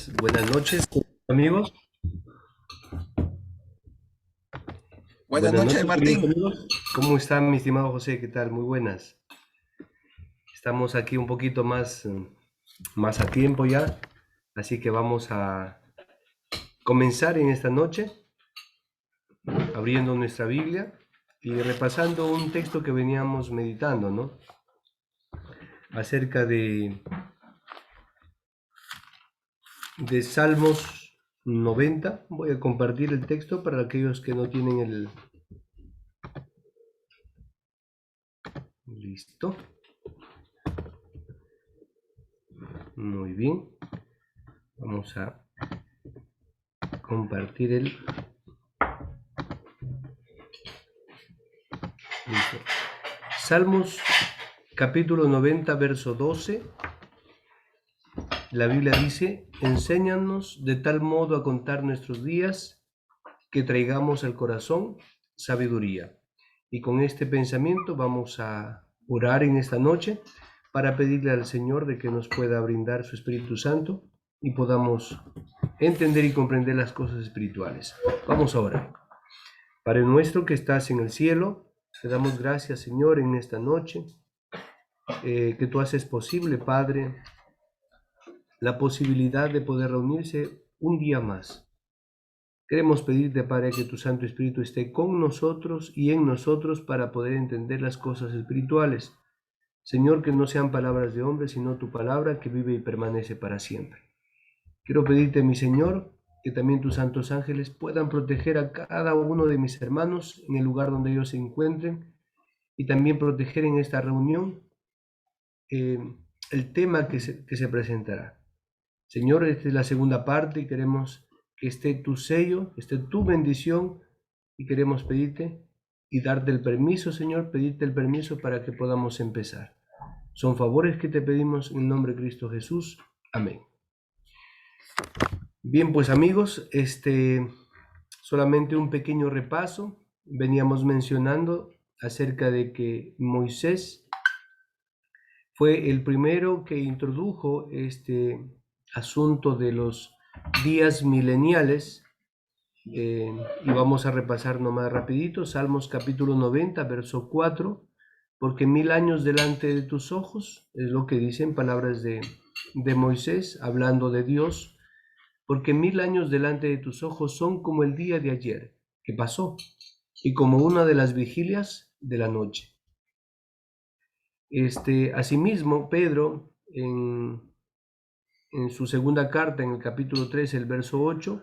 Buenas noches, amigos. Buenas Buenas noches, noches, queridos Martín. amigos. ¿Cómo están, mi estimado José? ¿Qué tal? Muy buenas. Estamos aquí un poquito más a tiempo ya, así que vamos a comenzar en esta noche abriendo nuestra Biblia y repasando un texto que veníamos meditando, ¿no? Acerca de Salmos 90. Voy a compartir el texto para aquellos que no tienen el... Listo. Muy bien. Vamos a compartir el... Listo. Salmos capítulo 90, verso 12. La Biblia dice: enséñanos de tal modo a contar nuestros días que traigamos al corazón sabiduría. Y con este pensamiento vamos a orar en esta noche para pedirle al Señor de que nos pueda brindar su Espíritu Santo y podamos entender y comprender las cosas espirituales. Vamos a orar. Padre nuestro que estás en el cielo, te damos gracias, Señor, en esta noche, que tú haces posible, Padre, la posibilidad de poder reunirse un día más. Queremos pedirte, Padre, que tu Santo Espíritu esté con nosotros y en nosotros para poder entender las cosas espirituales. Señor, que no sean palabras de hombre, sino tu palabra que vive y permanece para siempre. Quiero pedirte, mi Señor, que también tus santos ángeles puedan proteger a cada uno de mis hermanos en el lugar donde ellos se encuentren y también proteger en esta reunión eh, el tema que se presentará. Señor, esta es la segunda parte y queremos que esté tu sello, que esté tu bendición y queremos pedirte y darte el permiso, Señor, pedirte el permiso para que podamos empezar. Son favores que te pedimos en el nombre de Cristo Jesús. Amén. Bien, pues amigos, solamente un pequeño repaso. Veníamos mencionando acerca de que Moisés fue el primero que introdujo este asunto de los días mileniales. Y vamos a repasar nomás rapidito, Salmos capítulo 90, verso 4, porque 1000 años delante de tus ojos, es lo que dicen palabras de Moisés, hablando de Dios, porque 1000 años delante de tus ojos son como el día de ayer, que pasó, y como una de las vigilias de la noche. Asimismo, Pedro, en su segunda carta, en el capítulo 3, el verso 8,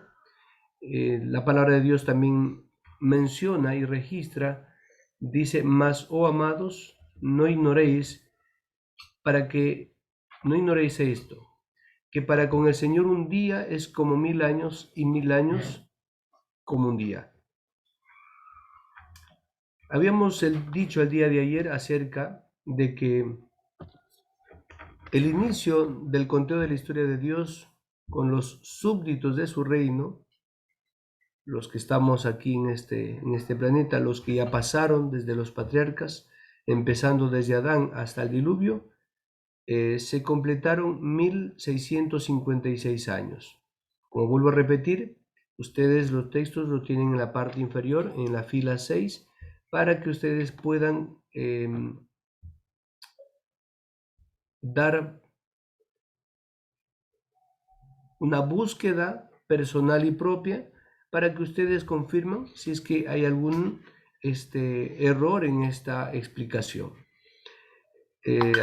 la palabra de Dios también menciona y registra, dice: mas, oh amados, no ignoréis esto, que para con el Señor un día es como 1000 años y 1000 años como un día. Habíamos dicho el día de ayer acerca de que el inicio del conteo de la historia de Dios con los súbditos de su reino, los que estamos aquí en este planeta, los que ya pasaron desde los patriarcas, empezando desde Adán hasta el diluvio, se completaron 1656 años. Como vuelvo a repetir, ustedes los textos los tienen en la parte inferior, en la fila 6, para que ustedes puedan dar una búsqueda personal y propia para que ustedes confirmen si es que hay algún error en esta explicación.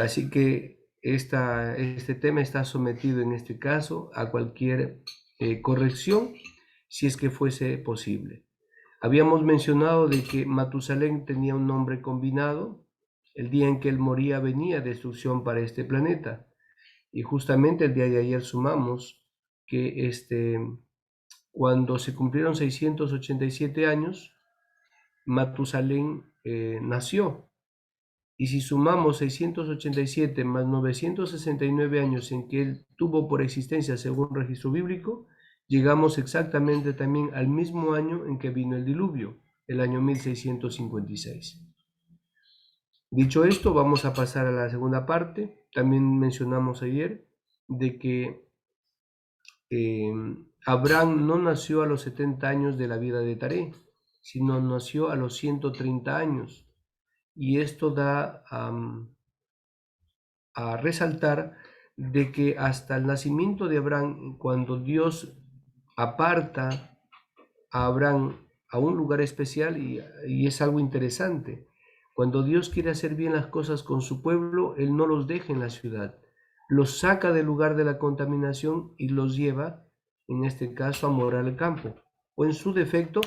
Así que este tema está sometido en este caso a cualquier corrección si es que fuese posible. Habíamos mencionado de que Matusalén tenía un nombre combinado. El día en que él moría venía destrucción para este planeta. Y justamente el día de ayer sumamos que cuando se cumplieron 687 años, Matusalén nació. Y si sumamos 687 más 969 años en que él tuvo por existencia según registro bíblico, llegamos exactamente también al mismo año en que vino el diluvio, el año 1656. Dicho esto, vamos a pasar a la segunda parte. También mencionamos ayer de que Abraham no nació a los 70 años de la vida de Taré, sino nació a los 130 años. Y esto da a resaltar de que hasta el nacimiento de Abraham, cuando Dios aparta a Abraham a un lugar especial, y es algo interesante, cuando Dios quiere hacer bien las cosas con su pueblo, Él no los deja en la ciudad, los saca del lugar de la contaminación y los lleva, en este caso, a morar al campo, o en su defecto,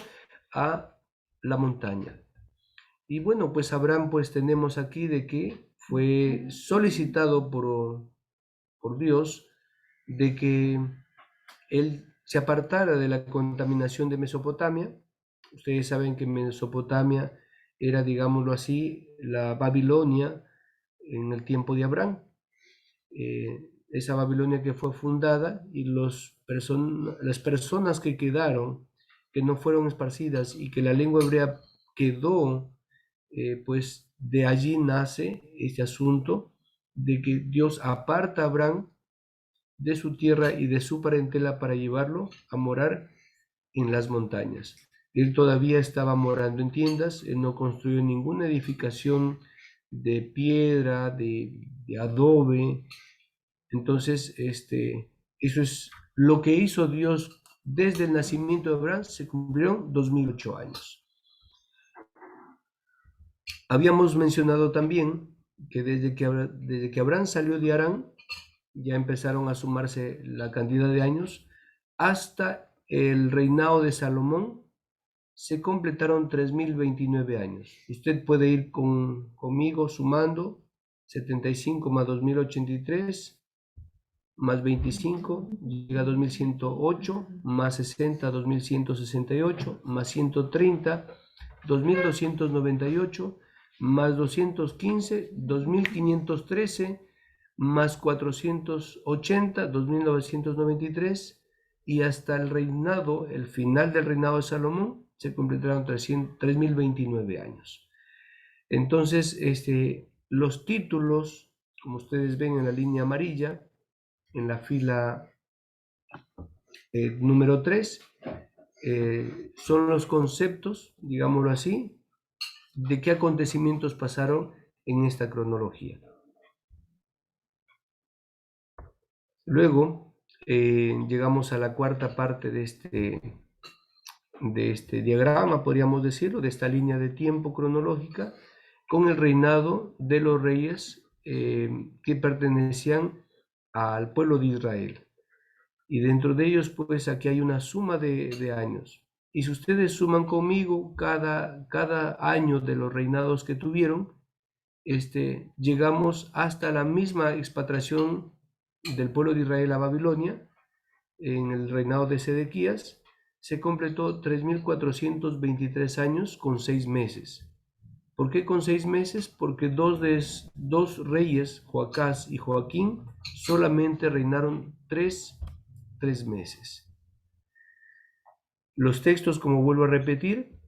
a la montaña. Y bueno, pues Abraham, pues tenemos aquí de que fue solicitado por Dios de que él se apartara de la contaminación de Mesopotamia. Ustedes saben que Mesopotamia era, digámoslo así, la Babilonia en el tiempo de Abraham. Esa Babilonia que fue fundada y las personas que quedaron, que no fueron esparcidas y que la lengua hebrea quedó, pues de allí nace este asunto de que Dios aparta a Abraham de su tierra y de su parentela para llevarlo a morar en las montañas. Él todavía estaba morando en tiendas, él no construyó ninguna edificación de piedra, de adobe. Entonces, eso es lo que hizo Dios desde el nacimiento de Abraham, se cumplieron 2008 años. Habíamos mencionado también que desde que Abraham salió de Harán, ya empezaron a sumarse la cantidad de años, hasta el reinado de Salomón se completaron 3029 años. Usted puede ir conmigo sumando 75 más 2083 más 25 llega a 2108, más 60 2168, más 130 2298, más 215 2513, más 480 2993, y hasta el reinado, el final del reinado de Salomón, se completaron 3029 años. Entonces, los títulos, como ustedes ven en la línea amarilla, en la fila número 3, son los conceptos, digámoslo así, de qué acontecimientos pasaron en esta cronología. Luego llegamos a la cuarta parte de este diagrama, podríamos decirlo, de esta línea de tiempo cronológica, con el reinado de los reyes que pertenecían al pueblo de Israel. Y dentro de ellos, pues aquí hay una suma de años. Y si ustedes suman conmigo cada año de los reinados que tuvieron, llegamos hasta la misma expatriación del pueblo de Israel a Babilonia, en el reinado de Sedequías, se completó 3423 años con 6 meses. ¿Por qué con 6 meses? Porque dos reyes, Joacás y Joaquín, solamente reinaron 3 meses. Los textos, como vuelvo a repetir,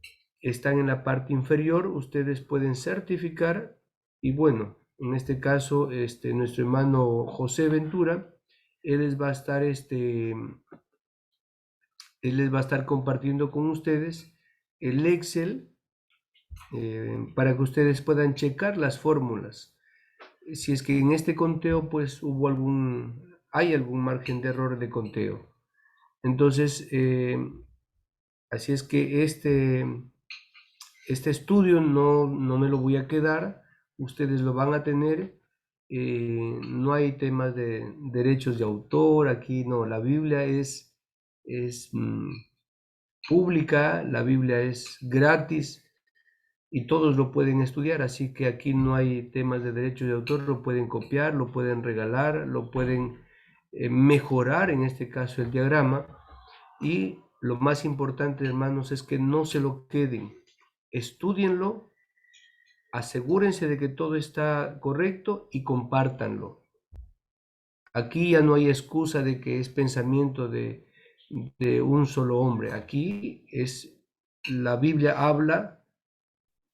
están en la parte inferior, ustedes pueden certificar, y bueno, en este caso, nuestro hermano José Ventura, él les va a estar compartiendo con ustedes el Excel para que ustedes puedan checar las fórmulas. Si es que en este conteo pues hay algún margen de error de conteo. Entonces, así es que este estudio no me lo voy a quedar, ustedes lo van a tener. No hay temas de derechos de autor, aquí no, la Biblia es pública, la Biblia es gratis y todos lo pueden estudiar, así que aquí no hay temas de derechos de autor, lo pueden copiar, lo pueden regalar, lo pueden mejorar, en este caso el diagrama. Y lo más importante, hermanos, es que no se lo queden, estúdienlo, asegúrense de que todo está correcto y compártanlo. Aquí ya no hay excusa de que es pensamiento de un solo hombre. Aquí la Biblia habla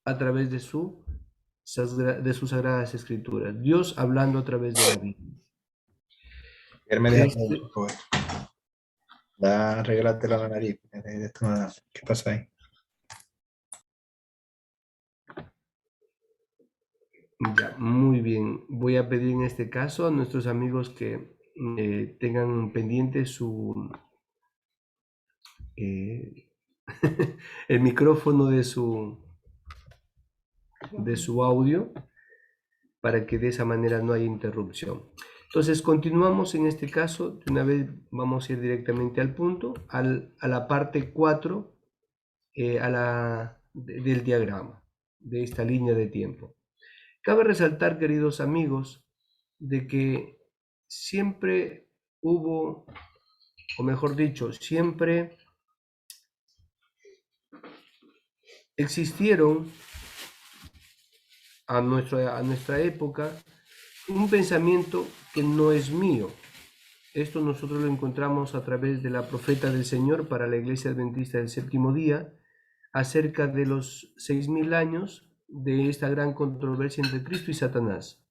a través de sus sagradas escrituras. Dios hablando a través de la Biblia. Él me deja todo, por favor. Da, regálate la nariz. ¿Qué pasa ahí? Ya, muy bien. Voy a pedir en este caso a nuestros amigos que tengan pendiente eh, el micrófono de su audio para que de esa manera no haya interrupción. Entonces continuamos en este caso, de una vez vamos a ir directamente al punto, a la parte 4 del diagrama, de esta línea de tiempo. Cabe resaltar, queridos amigos, de que siempre hubo, o mejor dicho, siempre existieron a nuestra época un pensamiento que no es mío. Esto nosotros lo encontramos a través de la profeta del Señor para la Iglesia Adventista del Séptimo Día, acerca de los 6000 años de esta gran controversia entre Cristo y Satanás.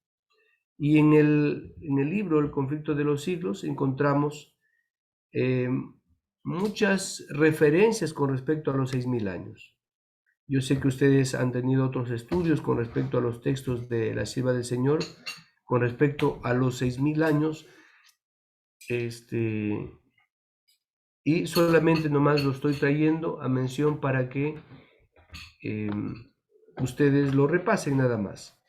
Y en el libro El conflicto de los siglos encontramos eh, muchas referencias con respecto a los 6000 años. Yo sé que ustedes han tenido otros estudios con respecto a los textos de la sierva del Señor, con respecto a los 6000 años, y solamente nomás lo estoy trayendo a mención para que ustedes lo repasen nada más.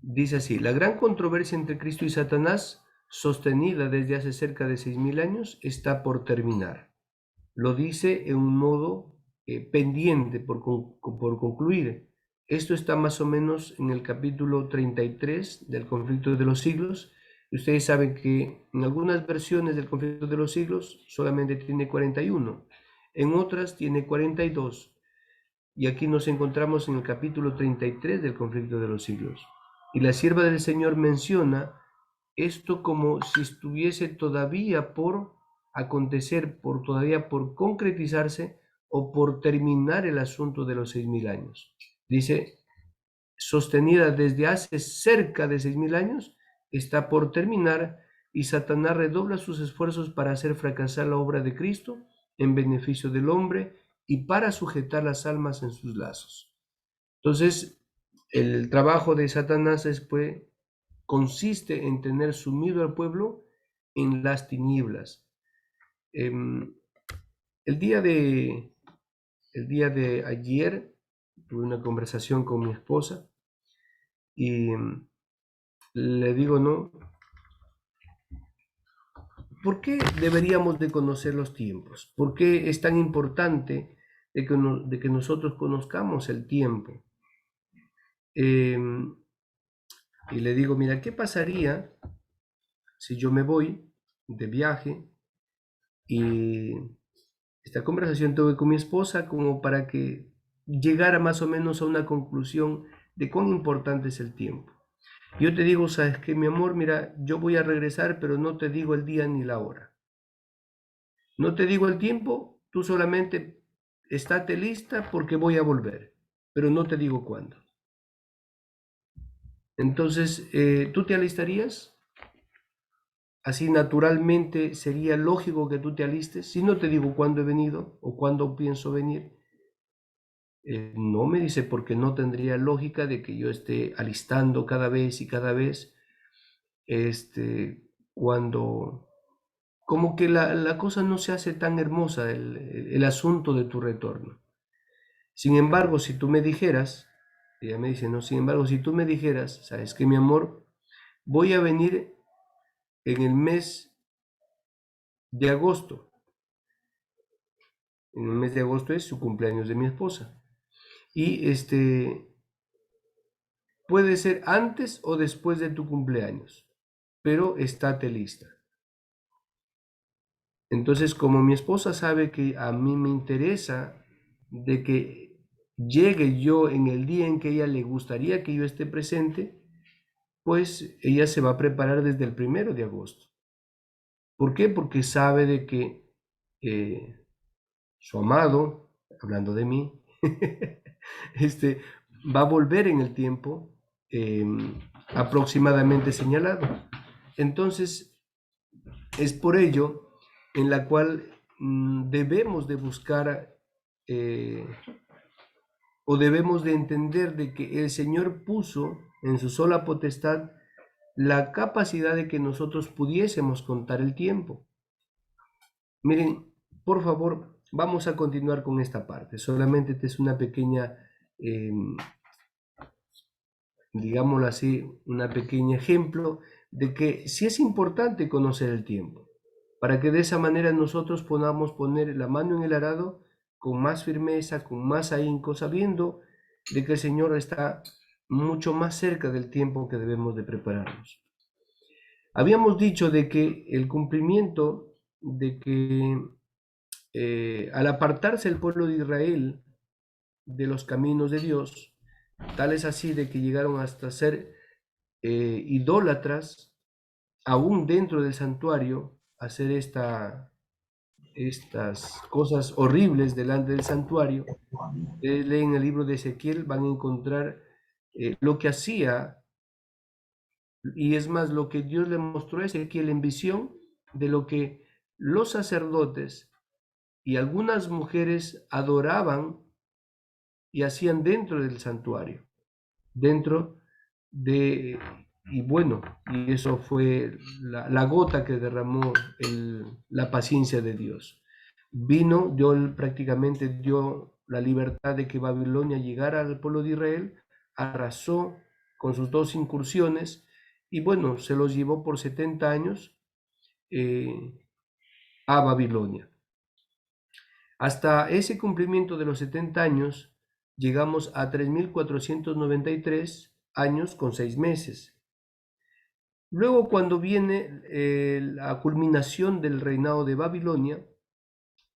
Dice así: la gran controversia entre Cristo y Satanás, sostenida desde hace cerca de 6000 años, está por terminar. Lo dice en un modo pendiente por concluir. Esto está más o menos en el capítulo 33 del conflicto de los siglos. Y ustedes saben que en algunas versiones del conflicto de los siglos solamente tiene 41, en otras tiene 42. Y aquí nos encontramos en el capítulo 33 del conflicto de los siglos. Y la sierva del Señor menciona esto como si estuviese todavía por acontecer, todavía por concretizarse o por terminar el asunto de los 6000 años. Dice, sostenida desde hace cerca de 6000 años, está por terminar, y Satanás redobla sus esfuerzos para hacer fracasar la obra de Cristo en beneficio del hombre y para sujetar las almas en sus lazos. Entonces, el trabajo de Satanás consiste en tener sumido al pueblo en las tinieblas. El día de, el día de ayer tuve una conversación con mi esposa y le digo, ¿no? ¿Por qué deberíamos de conocer los tiempos? ¿Por qué es tan importante de que nosotros conozcamos el tiempo? Y le digo, mira, ¿qué pasaría si yo me voy de viaje? Y esta conversación tuve con mi esposa como para que llegara más o menos a una conclusión de cuán importante es el tiempo. Yo te digo, sabes que mi amor, mira, yo voy a regresar, pero no te digo el día ni la hora. No te digo el tiempo, tú solamente estate lista porque voy a volver, pero no te digo cuándo. Entonces, ¿tú te alistarías? Así naturalmente sería lógico que tú te alistes. Si no te digo cuándo he venido o cuándo pienso venir, no me dice, porque no tendría lógica de que yo esté alistando cada vez y cada vez, cuando como que la cosa no se hace tan hermosa, el asunto de tu retorno. Sin embargo, si tú me dijeras, ella me dice, no, sin embargo, si tú me dijeras, sabes que mi amor, voy a venir en el mes de agosto. En el mes de agosto es su cumpleaños de mi esposa. Y puede ser antes o después de tu cumpleaños, pero estate lista. Entonces, como mi esposa sabe que a mí me interesa de que llegue yo en el día en que ella le gustaría que yo esté presente, pues ella se va a preparar desde el 1 de agosto. ¿Por qué? Porque sabe de que su amado, hablando de mí, va a volver en el tiempo aproximadamente señalado. Entonces, es por ello en la cual debemos de buscar o debemos de entender de que el Señor puso en su sola potestad la capacidad de que nosotros pudiésemos contar el tiempo. Miren, por favor, vamos a continuar con esta parte. Solamente esta es una pequeña, digámoslo así, una pequeña ejemplo de que sí es importante conocer el tiempo, para que de esa manera nosotros podamos poner la mano en el arado con más firmeza, con más ahínco, sabiendo de que el Señor está mucho más cerca del tiempo que debemos de prepararnos. Habíamos dicho de que el cumplimiento de que al apartarse el pueblo de Israel de los caminos de Dios, tal es así de que llegaron hasta ser idólatras, aún dentro del santuario, hacer estas cosas horribles delante del santuario. Ustedes leen el libro de Ezequiel, van a encontrar lo que hacía, y es más, lo que Dios le mostró a Ezequiel en visión de lo que los sacerdotes y algunas mujeres adoraban y hacían dentro del santuario, dentro de, y bueno, y eso fue la gota que derramó la paciencia de Dios. Vino, prácticamente dio la libertad de que Babilonia llegara al pueblo de Israel, arrasó con sus 2 incursiones y bueno, se los llevó por 70 años a Babilonia. Hasta ese cumplimiento de los 70 años, llegamos a 3.493 años con 6 meses. Luego, cuando viene la culminación del reinado de Babilonia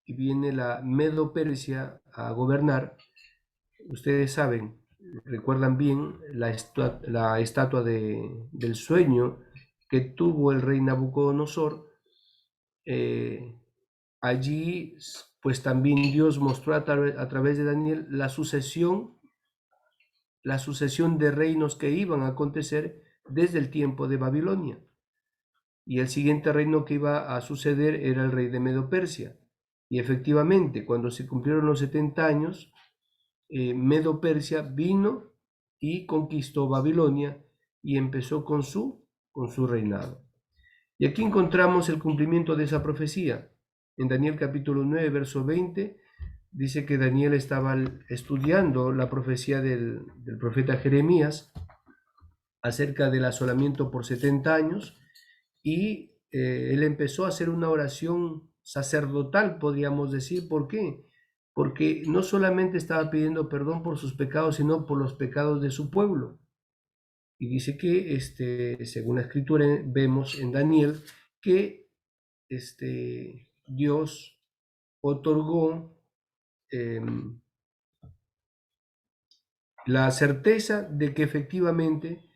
y viene la Medo-Persia a gobernar, ustedes saben, recuerdan bien la estatua del sueño que tuvo el rey Nabucodonosor. Allí, pues también Dios mostró a través de Daniel la sucesión de reinos que iban a acontecer desde el tiempo de Babilonia. Y el siguiente reino que iba a suceder era el rey de Medo-Persia. Y efectivamente, cuando se cumplieron los 70 años, Medo-Persia vino y conquistó Babilonia y empezó con su reinado. Y aquí encontramos el cumplimiento de esa profecía. En Daniel capítulo 9, verso 20, dice que Daniel estaba estudiando la profecía del profeta Jeremías acerca del asolamiento por 70 años y él empezó a hacer una oración sacerdotal, podríamos decir. ¿Por qué? Porque no solamente estaba pidiendo perdón por sus pecados, sino por los pecados de su pueblo. Y dice que, según la escritura, vemos en Daniel que Dios otorgó la certeza de que efectivamente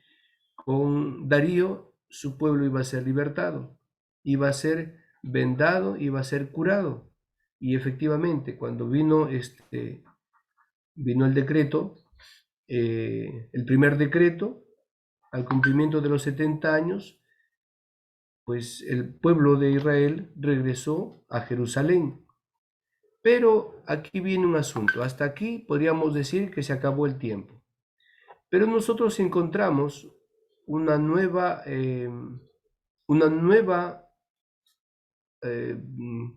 con Darío su pueblo iba a ser libertado, iba a ser vendado, iba a ser curado. Y efectivamente, cuando vino el decreto, el primer decreto, al cumplimiento de los 70 años, pues el pueblo de Israel regresó a Jerusalén. Pero aquí viene un asunto. Hasta aquí podríamos decir que se acabó el tiempo. Pero nosotros encontramos una nueva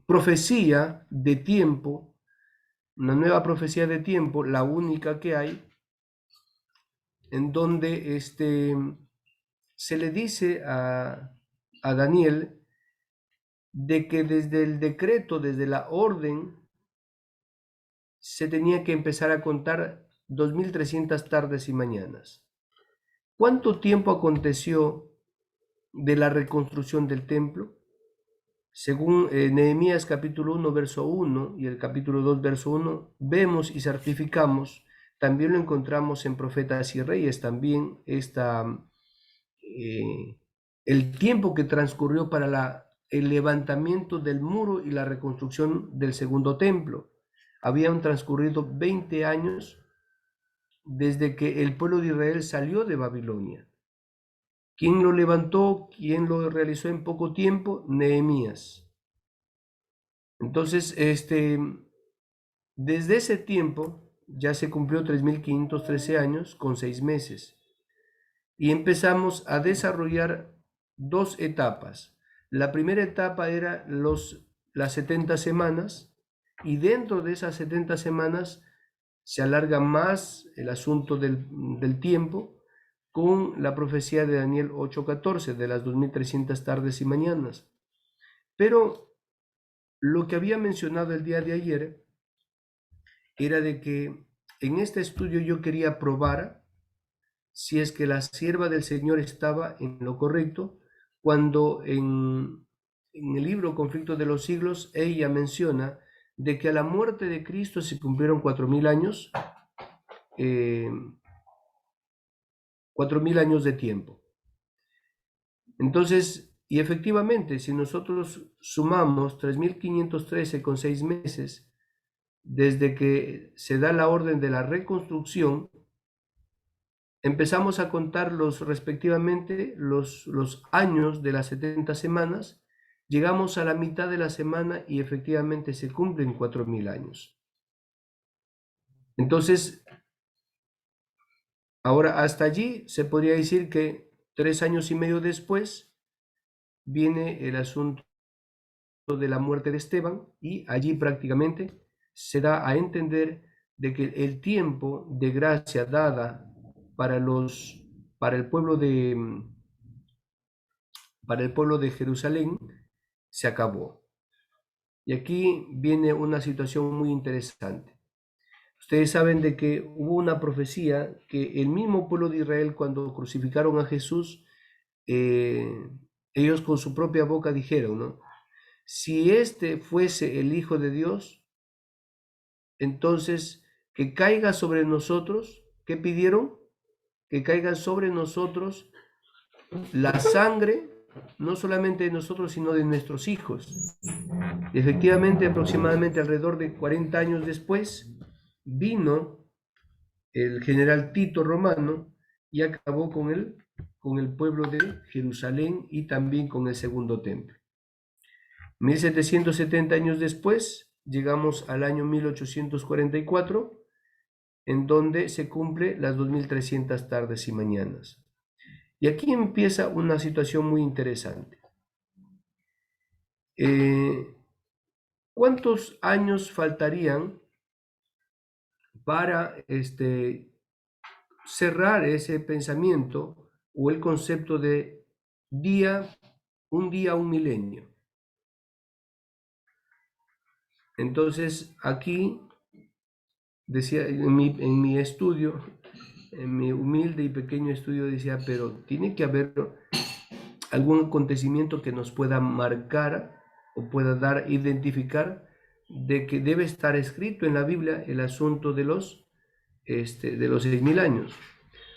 profecía de tiempo, una nueva profecía de tiempo, la única que hay, en donde se le dice a Daniel de que desde el decreto, desde la orden, se tenía que empezar a contar 2.300 tardes y mañanas. ¿Cuánto tiempo aconteció de la reconstrucción del templo? Según Nehemías capítulo 1, verso 1 y el capítulo 2, verso 1, vemos y certificamos, también lo encontramos en Profetas y Reyes, también el tiempo que transcurrió para el levantamiento del muro y la reconstrucción del segundo templo. Habían transcurrido 20 años desde que el pueblo de Israel salió de Babilonia. ¿Quién lo levantó? ¿Quién lo realizó en poco tiempo? Nehemías. Entonces, desde ese tiempo ya se cumplió 3.513 años con 6 meses y empezamos a desarrollar dos etapas. La primera etapa era las 70 semanas y dentro de esas 70 semanas se alarga más el asunto del tiempo con la profecía de Daniel 8:14 de las 2300 tardes y mañanas. Pero lo que había mencionado el día de ayer era de que en este estudio yo quería probar si es que la sierva del Señor estaba en lo correcto, cuando en el libro Conflicto de los Siglos ella menciona de que a la muerte de Cristo se cumplieron 4.000 años, 4.000 años de tiempo. Entonces, y efectivamente, si nosotros sumamos 3.513 con 6 meses, desde que se da la orden de la reconstrucción, empezamos a contar respectivamente los años de las 70 semanas, llegamos a la mitad de la semana y efectivamente se cumplen 4.000 años. Entonces, ahora hasta allí se podría decir que 3 años y medio después viene el asunto de la muerte de Esteban y allí prácticamente se da a entender de que el tiempo de gracia dada para el pueblo de Jerusalén se acabó. Y aquí viene una situación muy interesante. Ustedes saben de que hubo una profecía que el mismo pueblo de Israel, cuando crucificaron a Jesús, ellos con su propia boca dijeron, ¿no? Si este fuese el Hijo de Dios, entonces que caiga sobre nosotros. ¿Qué pidieron? Que caiga sobre nosotros la sangre, no solamente de nosotros, sino de nuestros hijos. Y efectivamente, aproximadamente alrededor de 40 años después, vino el general Tito romano y acabó con el pueblo de Jerusalén y también con el segundo templo. 1770 años después, llegamos al año 1844, en donde se cumple las 2300 tardes y mañanas. Y aquí empieza una situación muy interesante. ¿Cuántos años faltarían para cerrar ese pensamiento o el concepto de un día, un milenio? Entonces, aquí decía, en mi estudio, en mi humilde y pequeño estudio, decía, pero tiene que haber algún acontecimiento que nos pueda marcar o pueda identificar de que debe estar escrito en la Biblia el asunto de los 6.000 años.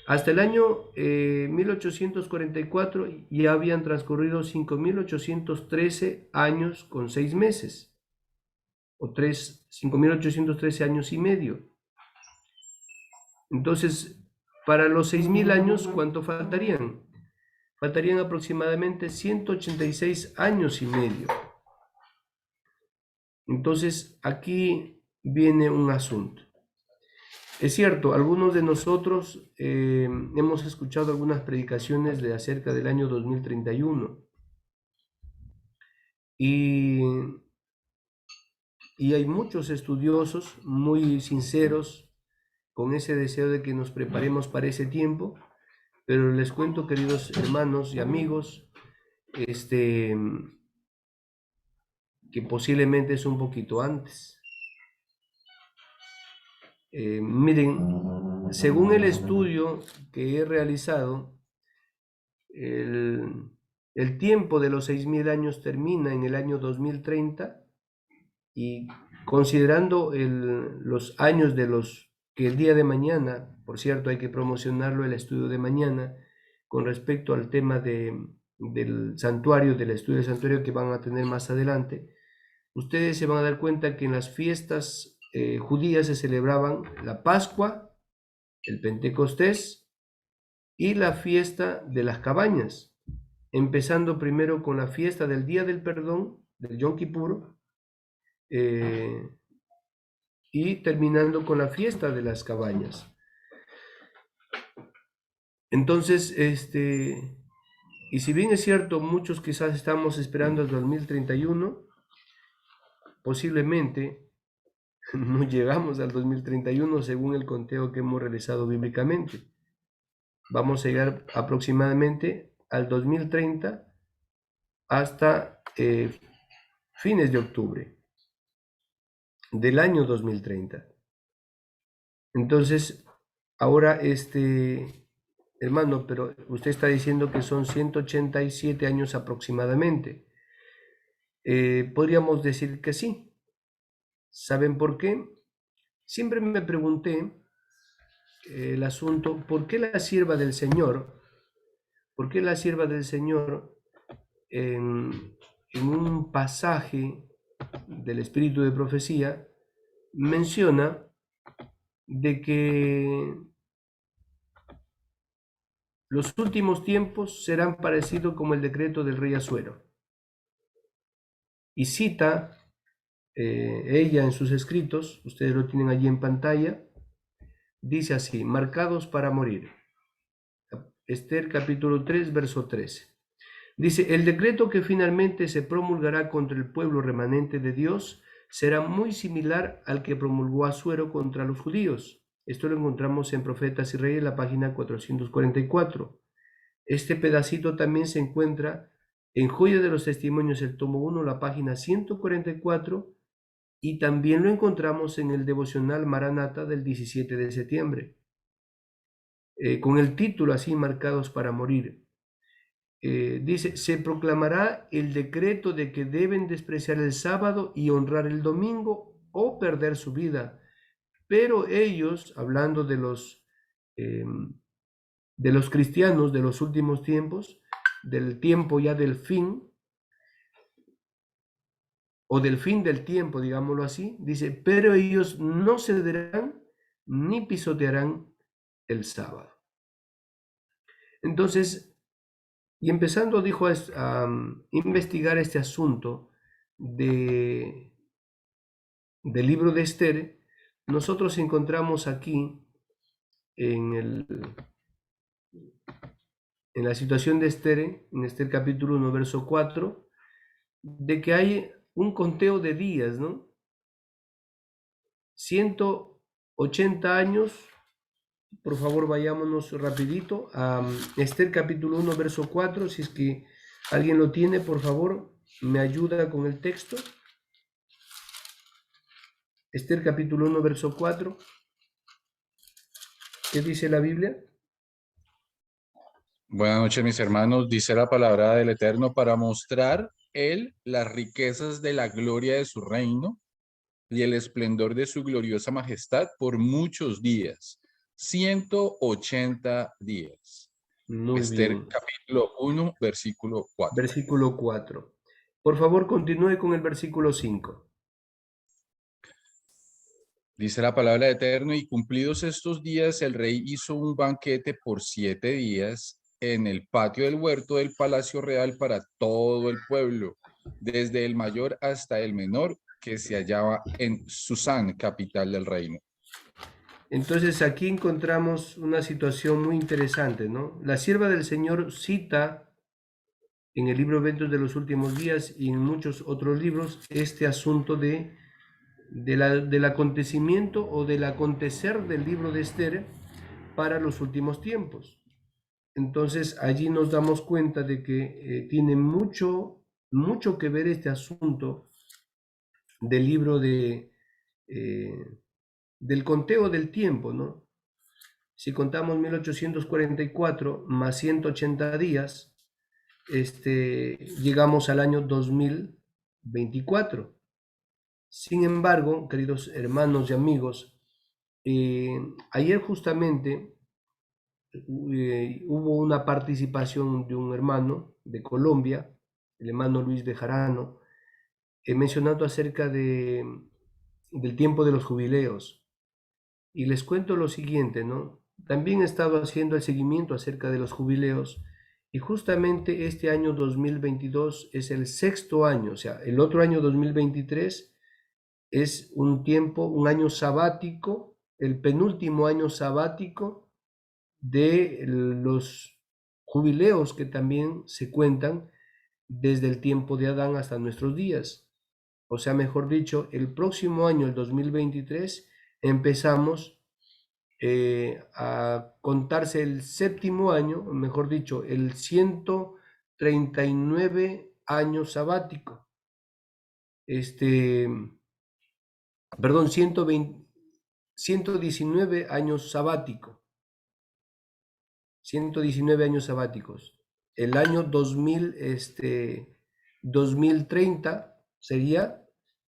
Hasta el año 1844 ya habían transcurrido 5.813 años con 6 meses, o 5.813 años y medio. Entonces, para los 6.000 años, ¿cuánto faltarían? Faltarían aproximadamente 186 años y medio. Entonces, aquí viene un asunto. Es cierto, algunos de nosotros hemos escuchado algunas predicaciones acerca del año 2031 y hay muchos estudiosos muy sinceros con ese deseo de que nos preparemos para ese tiempo, pero les cuento, queridos hermanos y amigos, que posiblemente es un poquito antes. Miren, según el estudio que he realizado, el tiempo de los 6.000 años termina en el año 2030 y considerando los años de los que el día de mañana, por cierto, hay que promocionarlo, el estudio de mañana, con respecto al tema del santuario, del estudio del santuario que van a tener más adelante, ustedes se van a dar cuenta que en las fiestas judías se celebraban la Pascua, el Pentecostés y la fiesta de las cabañas, empezando primero con la fiesta del Día del Perdón, del Yom Kippur, y terminando con la fiesta de las cabañas. Entonces, y si bien es cierto, muchos quizás estamos esperando el 2031, posiblemente no llegamos al 2031 según el conteo que hemos realizado bíblicamente. Vamos a llegar aproximadamente al 2030 hasta fines de octubre del año 2030. Entonces, ahora, hermano, pero usted está diciendo que son 187 años aproximadamente. Podríamos decir que sí. ¿Saben por qué? Siempre me pregunté el asunto, ¿por qué la sierva del Señor? ¿Por qué la sierva del Señor en un pasaje del Espíritu de Profecía menciona de que los últimos tiempos serán parecidos como el decreto del rey Asuero? Y cita ella en sus escritos, ustedes lo tienen allí en pantalla, dice así: marcados para morir. Esther capítulo 3, verso 13. Dice: el decreto que finalmente se promulgará contra el pueblo remanente de Dios será muy similar al que promulgó Asuero contra los judíos. Esto lo encontramos en Profetas y Reyes, la página 444. Este pedacito también se encuentra en Joya de los Testimonios, el tomo 1, la página 144, y también lo encontramos en el devocional Maranata del 17 de septiembre, con el título así: marcados para morir. Dice: se proclamará el decreto de que deben despreciar el sábado y honrar el domingo o perder su vida. Pero ellos, hablando de los cristianos de los últimos tiempos, del tiempo ya del fin, o del fin del tiempo, digámoslo así, dice: pero ellos no cederán ni pisotearán el sábado. Entonces, y empezando, dijo, a investigar este asunto del libro de Esther, nosotros encontramos aquí en la situación de Esther, en Esther capítulo 1, verso 4, de que hay un conteo de días, ¿no? 180 años. Por favor, vayámonos rapidito a Esther capítulo 1, verso 4. Si es que alguien lo tiene, por favor, me ayuda con el texto. Esther capítulo 1, verso 4. ¿Qué dice la Biblia? Buenas noches, mis hermanos. Dice la palabra del Eterno: para mostrar Él las riquezas de la gloria de su reino y el esplendor de su gloriosa majestad por muchos días, 180 días. Muy Esther bien. capítulo 1, versículo 4. Versículo 4. Por favor, continúe con el versículo 5. Dice la palabra del Eterno: y cumplidos estos días, el rey hizo un banquete por 7 días en el patio del huerto del palacio real para todo el pueblo, desde el mayor hasta el menor, que se hallaba en Susán, capital del reino. Entonces aquí encontramos una situación muy interesante, ¿no? La sierva del Señor cita en el libro Eventos de los Últimos Días y en muchos otros libros este asunto del acontecimiento o del acontecer del libro de Esther para los últimos tiempos. Entonces allí nos damos cuenta de que tiene mucho que ver este asunto del libro del conteo del tiempo, ¿no? Si contamos 1844 más 180 días, llegamos al año 2024. Sin embargo, queridos hermanos y amigos, ayer justamente hubo una participación de un hermano de Colombia, el hermano Luis Bejarano, mencionando acerca del tiempo de los jubileos. Y les cuento lo siguiente, ¿no? también he estado haciendo el seguimiento acerca de los jubileos y justamente este año 2022 es el sexto año, o sea, el otro año 2023 es un año sabático, el penúltimo año sabático de los jubileos que también se cuentan desde el tiempo de Adán hasta nuestros días. O sea, mejor dicho, el próximo año, el 2023, empezamos a contarse el séptimo año, mejor dicho, el 139 año sabático. Perdón, 119 años sabático. 119 años sabáticos. El año 2030 sería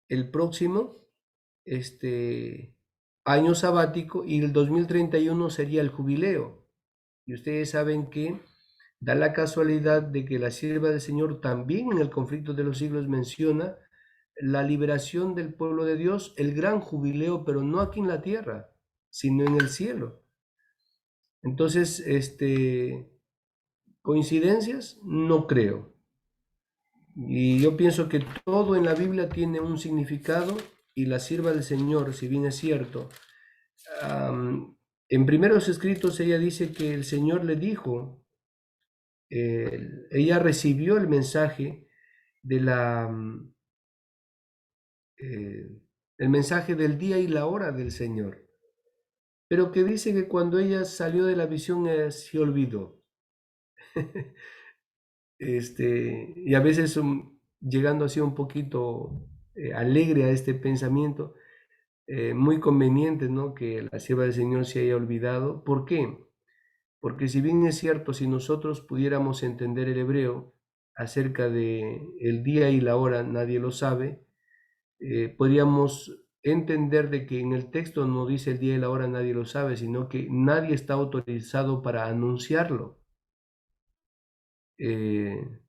el próximo año sabático y el 2031 sería el jubileo. Y ustedes saben que da la casualidad de que la sierva del Señor también en el conflicto de los siglos menciona la liberación del pueblo de Dios, el gran jubileo, pero no aquí en la tierra, sino en el cielo. Entonces, coincidencias, no creo. Y yo pienso que todo en la Biblia tiene un significado y la sierva del Señor, si bien es cierto, en primeros escritos ella dice que el Señor le dijo, ella recibió el mensaje de el mensaje del día y la hora del Señor, pero que dice que cuando ella salió de la visión se olvidó. Y a veces llegando así un poquito alegre a este pensamiento, muy conveniente, ¿no? Que la sierva del Señor se haya olvidado. ¿Por qué? Porque si bien es cierto, si nosotros pudiéramos entender el hebreo acerca de el día y la hora, nadie lo sabe, podríamos entender de que en el texto no dice el día y la hora, nadie lo sabe, sino que nadie está autorizado para anunciarlo.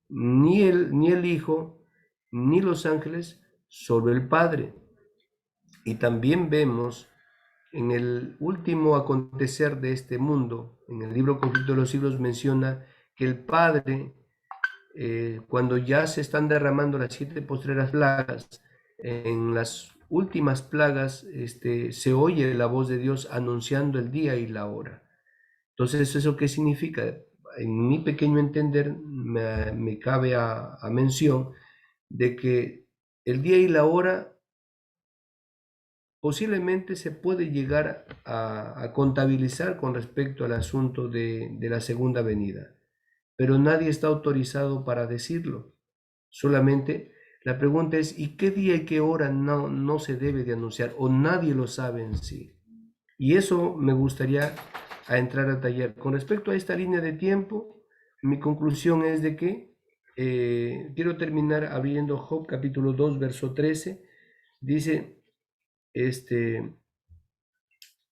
Ni el Hijo, ni los ángeles, solo el Padre. Y también vemos en el último acontecer de este mundo, en el libro Conflicto de los Siglos menciona que el Padre, cuando ya se están derramando las 7 postreras plagas, en las últimas plagas se oye la voz de Dios anunciando el día y la hora. Entonces, ¿eso qué significa? En mi pequeño entender, me cabe a mención de que el día y la hora posiblemente se puede llegar a contabilizar con respecto al asunto de la segunda venida, pero nadie está autorizado para decirlo. Solamente la pregunta es, ¿y qué día y qué hora no se debe de anunciar o nadie lo sabe en sí? Y eso me gustaría entrar a taller. Con respecto a esta línea de tiempo, mi conclusión es de que quiero terminar abriendo Job capítulo 2, verso 13. Dice,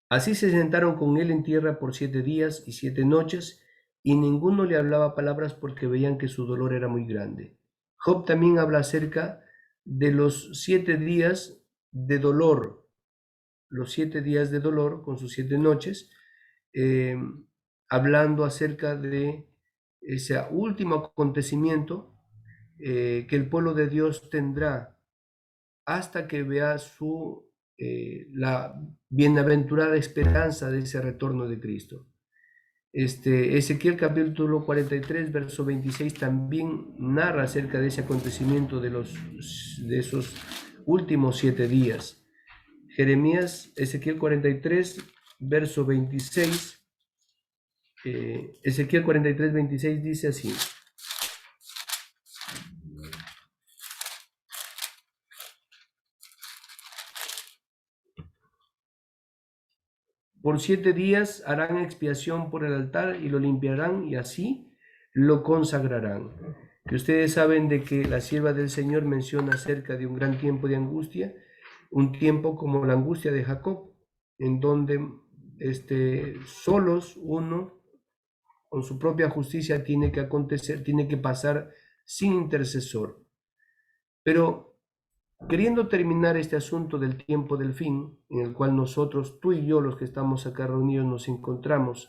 así se sentaron con él en tierra por 7 días y 7 noches, y ninguno le hablaba palabras porque veían que su dolor era muy grande. Job también habla acerca de los 7 días de dolor, los 7 días de dolor con sus 7 noches, eh, hablando acerca de ese último acontecimiento que el pueblo de Dios tendrá hasta que vea la bienaventurada esperanza de ese retorno de Cristo. Ezequiel capítulo 43, verso 26 también narra acerca de ese acontecimiento de esos últimos 7 días. Jeremías, Ezequiel 43, verso 26, Ezequiel 43, 26 dice así. Por 7 días harán expiación por el altar y lo limpiarán y así lo consagrarán. Que ustedes saben de que la sierva del Señor menciona acerca de un gran tiempo de angustia, un tiempo como la angustia de Jacob, en donde solos uno con su propia justicia tiene que acontecer, tiene que pasar sin intercesor. Pero queriendo terminar este asunto del tiempo del fin, en el cual nosotros, tú y yo, los que estamos acá reunidos, nos encontramos,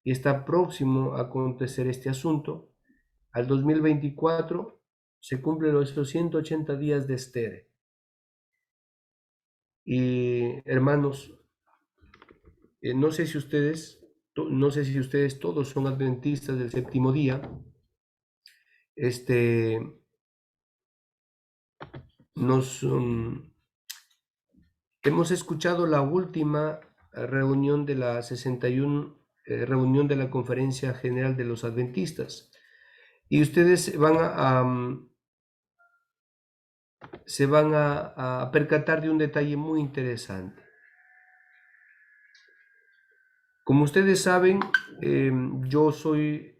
y está próximo a acontecer este asunto, al 2024 se cumplen los 180 días de Esther. Y hermanos, no sé si ustedes todos son adventistas del séptimo día. Nos hemos escuchado la última reunión de la 61 reunión de la Conferencia General de los Adventistas, y ustedes se van a percatar de un detalle muy interesante. Como ustedes saben, yo soy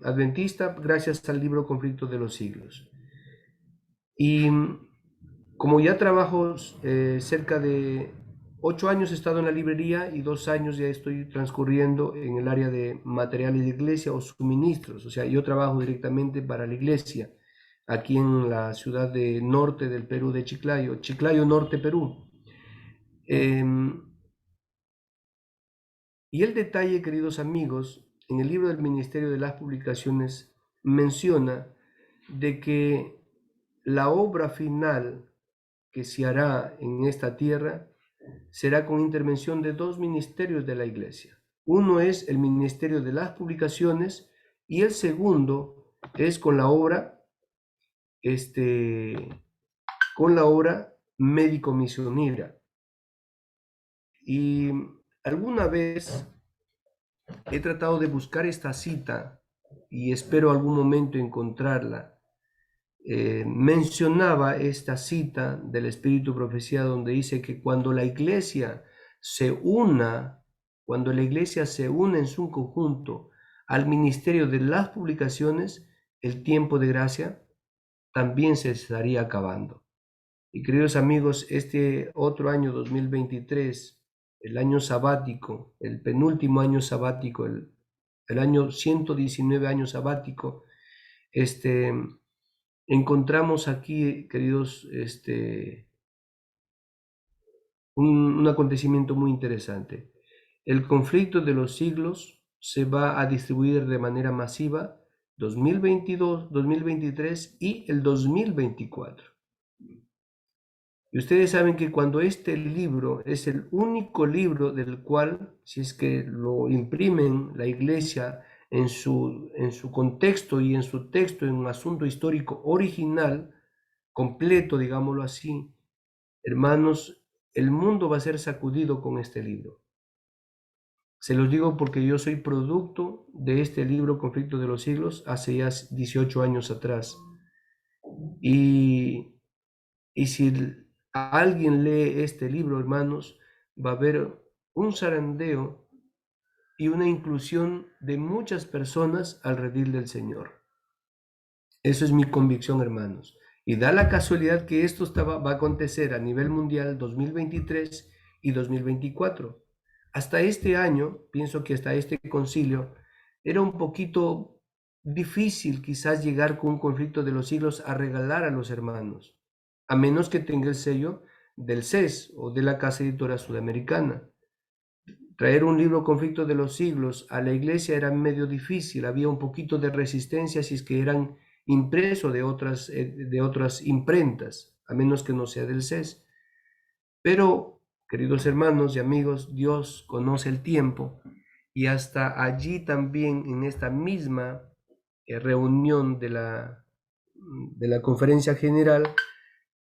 adventista gracias al libro Conflicto de los Siglos. Y como ya trabajo cerca de 8 años he estado en la librería y 2 años ya estoy transcurriendo en el área de materiales de iglesia o suministros. O sea, yo trabajo directamente para la iglesia aquí en la ciudad de norte del Perú, de Chiclayo, Chiclayo Norte, Perú. Y el detalle, queridos amigos, en el libro del Ministerio de las Publicaciones menciona de que la obra final que se hará en esta tierra será con intervención de 2 ministerios de la iglesia. Uno es el Ministerio de las Publicaciones y el segundo es con la obra médico-misionera. Y alguna vez he tratado de buscar esta cita y espero algún momento encontrarla. Mencionaba esta cita del Espíritu Profecía donde dice que cuando la iglesia se una en su conjunto al ministerio de las publicaciones, el tiempo de gracia también se estaría acabando. Y queridos amigos, este otro año 2023, el año sabático, el penúltimo año sabático, el año 119 año sabático, encontramos aquí, queridos, un acontecimiento muy interesante. El conflicto de los siglos se va a distribuir de manera masiva 2022, 2023 y el 2024. Y ustedes saben que cuando este libro es el único libro del cual, si es que lo imprimen la iglesia en su contexto y en su texto, en un asunto histórico original, completo, digámoslo así, hermanos, el mundo va a ser sacudido con este libro. Se los digo porque yo soy producto de este libro, Conflicto de los Siglos, hace ya 18 años atrás. Y si alguien lee este libro, hermanos, va a haber un zarandeo y una inclusión de muchas personas al redil del Señor. Eso es mi convicción, hermanos. Y da la casualidad que esto va a acontecer a nivel mundial 2023 y 2024. Hasta este año, pienso que hasta este concilio, era un poquito difícil quizás llegar con un conflicto de los siglos a regalar a los hermanos, a menos que tenga el sello del CES o de la Casa Editora Sudamericana. Traer un libro Conflicto de los Siglos a la iglesia era medio difícil, había un poquito de resistencia si es que eran impreso de otras imprentas, a menos que no sea del CES. Pero, queridos hermanos y amigos, Dios conoce el tiempo y hasta allí también en esta misma reunión de la Conferencia General,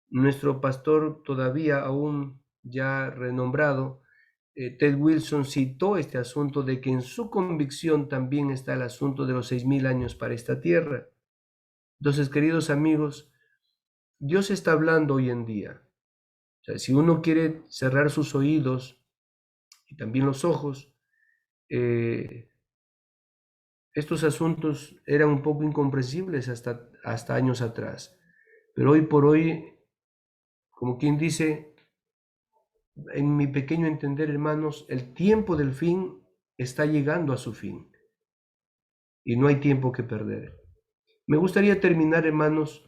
nuestro pastor todavía aún ya renombrado, Ted Wilson, citó este asunto de que en su convicción también está el asunto de los 6,000 años para esta tierra. Entonces, queridos amigos, Dios está hablando hoy en día. O sea, si uno quiere cerrar sus oídos y también los ojos, estos asuntos eran un poco incomprensibles hasta años atrás. Pero hoy por hoy, como quien dice, en mi pequeño entender, hermanos, el tiempo del fin está llegando a su fin y no hay tiempo que perder. Me gustaría terminar, hermanos,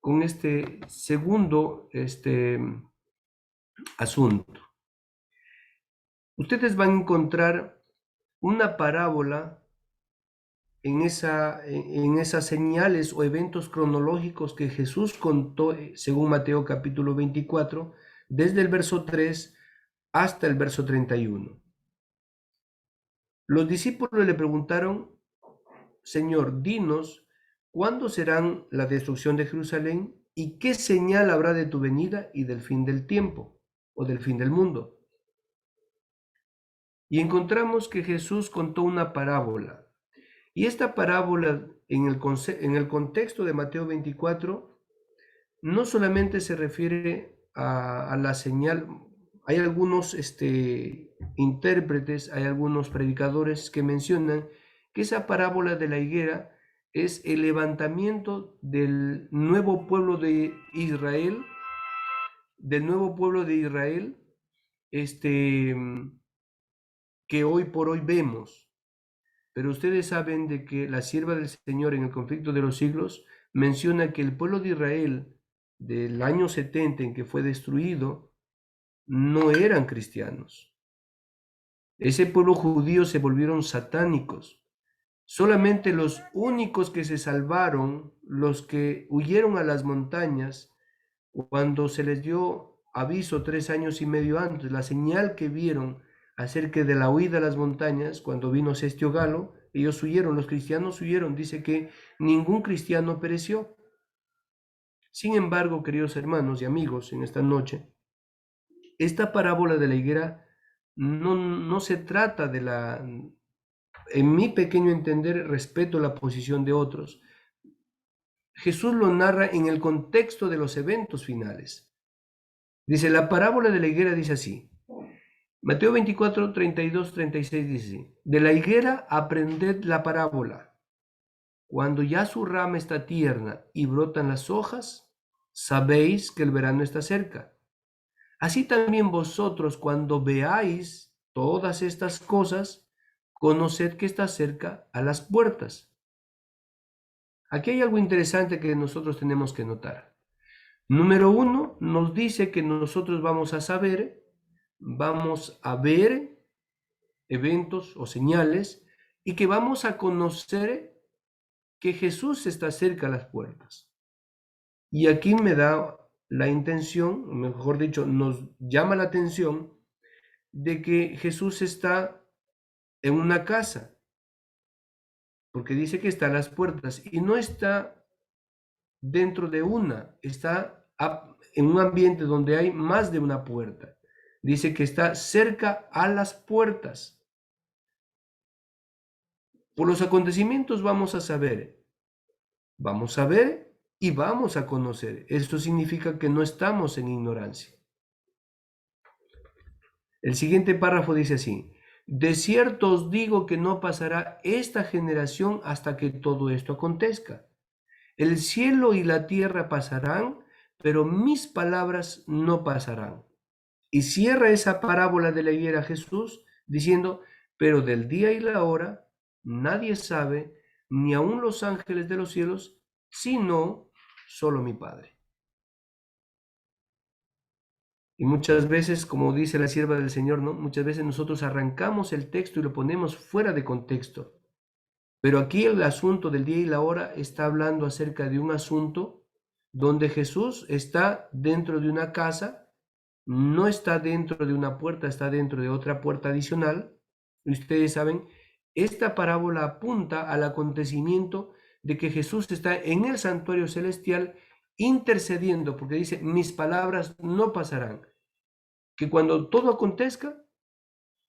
con este segundo asunto. Ustedes van a encontrar una parábola en esas señales o eventos cronológicos que Jesús contó, según Mateo capítulo 24, desde el verso 3 hasta el verso 31. Los discípulos le preguntaron: Señor, dinos, ¿cuándo serán la destrucción de Jerusalén y qué señal habrá de tu venida y del fin del tiempo o del fin del mundo? Y encontramos que Jesús contó una parábola. Y esta parábola, en el contexto de Mateo 24, no solamente se refiere a la señal. Hay algunos intérpretes, hay algunos predicadores que mencionan que esa parábola de la higuera es el levantamiento del nuevo pueblo de Israel, que hoy por hoy vemos. Pero ustedes saben de que la sierva del Señor en el conflicto de los siglos menciona que el pueblo de Israel del año 70 en que fue destruido no eran cristianos. Ese pueblo judío se volvieron satánicos. Solamente los únicos que se salvaron, los que huyeron a las montañas, cuando se les dio aviso 3 años y medio antes, la señal que vieron acerca de la huida a las montañas, cuando vino Cestio Galo, ellos huyeron, los cristianos huyeron. Dice que ningún cristiano pereció. Sin embargo, queridos hermanos y amigos, en esta noche, esta parábola de la higuera no se trata en mi pequeño entender, respeto la posición de otros. Jesús lo narra en el contexto de los eventos finales. Dice, la parábola de la higuera dice así. Mateo 24, 32, 36 dice, de la higuera aprended la parábola. Cuando ya su rama está tierna y brotan las hojas, sabéis que el verano está cerca. Así también vosotros, cuando veáis todas estas cosas, conoced que está cerca a las puertas. Aquí hay algo interesante que nosotros tenemos que notar. Número 1, nos dice que nosotros vamos a ver eventos o señales y que vamos a conocer que Jesús está cerca a las puertas. Y aquí me da la intención, mejor dicho, nos llama la atención de que Jesús está en una casa, porque dice que está a las puertas y no está dentro de una, está en un ambiente donde hay más de una puerta. Dice que está cerca a las puertas. Por los acontecimientos vamos a ver y vamos a conocer. Esto significa que no estamos en ignorancia. El siguiente párrafo dice así: de cierto os digo que no pasará esta generación hasta que todo esto acontezca. El cielo y la tierra pasarán, pero mis palabras no pasarán. Y cierra esa parábola de la higuera Jesús diciendo, pero del día y la hora nadie sabe, ni aun los ángeles de los cielos, sino solo mi Padre. Y muchas veces, como dice la sierva del Señor, ¿no? Muchas veces nosotros arrancamos el texto y lo ponemos fuera de contexto. Pero aquí el asunto del día y la hora está hablando acerca de un asunto donde Jesús está dentro de una casa, no está dentro de una puerta, está dentro de otra puerta adicional. Y ustedes saben, esta parábola apunta al acontecimiento de que Jesús está en el santuario celestial intercediendo, porque dice, mis palabras no pasarán. Que cuando todo acontezca,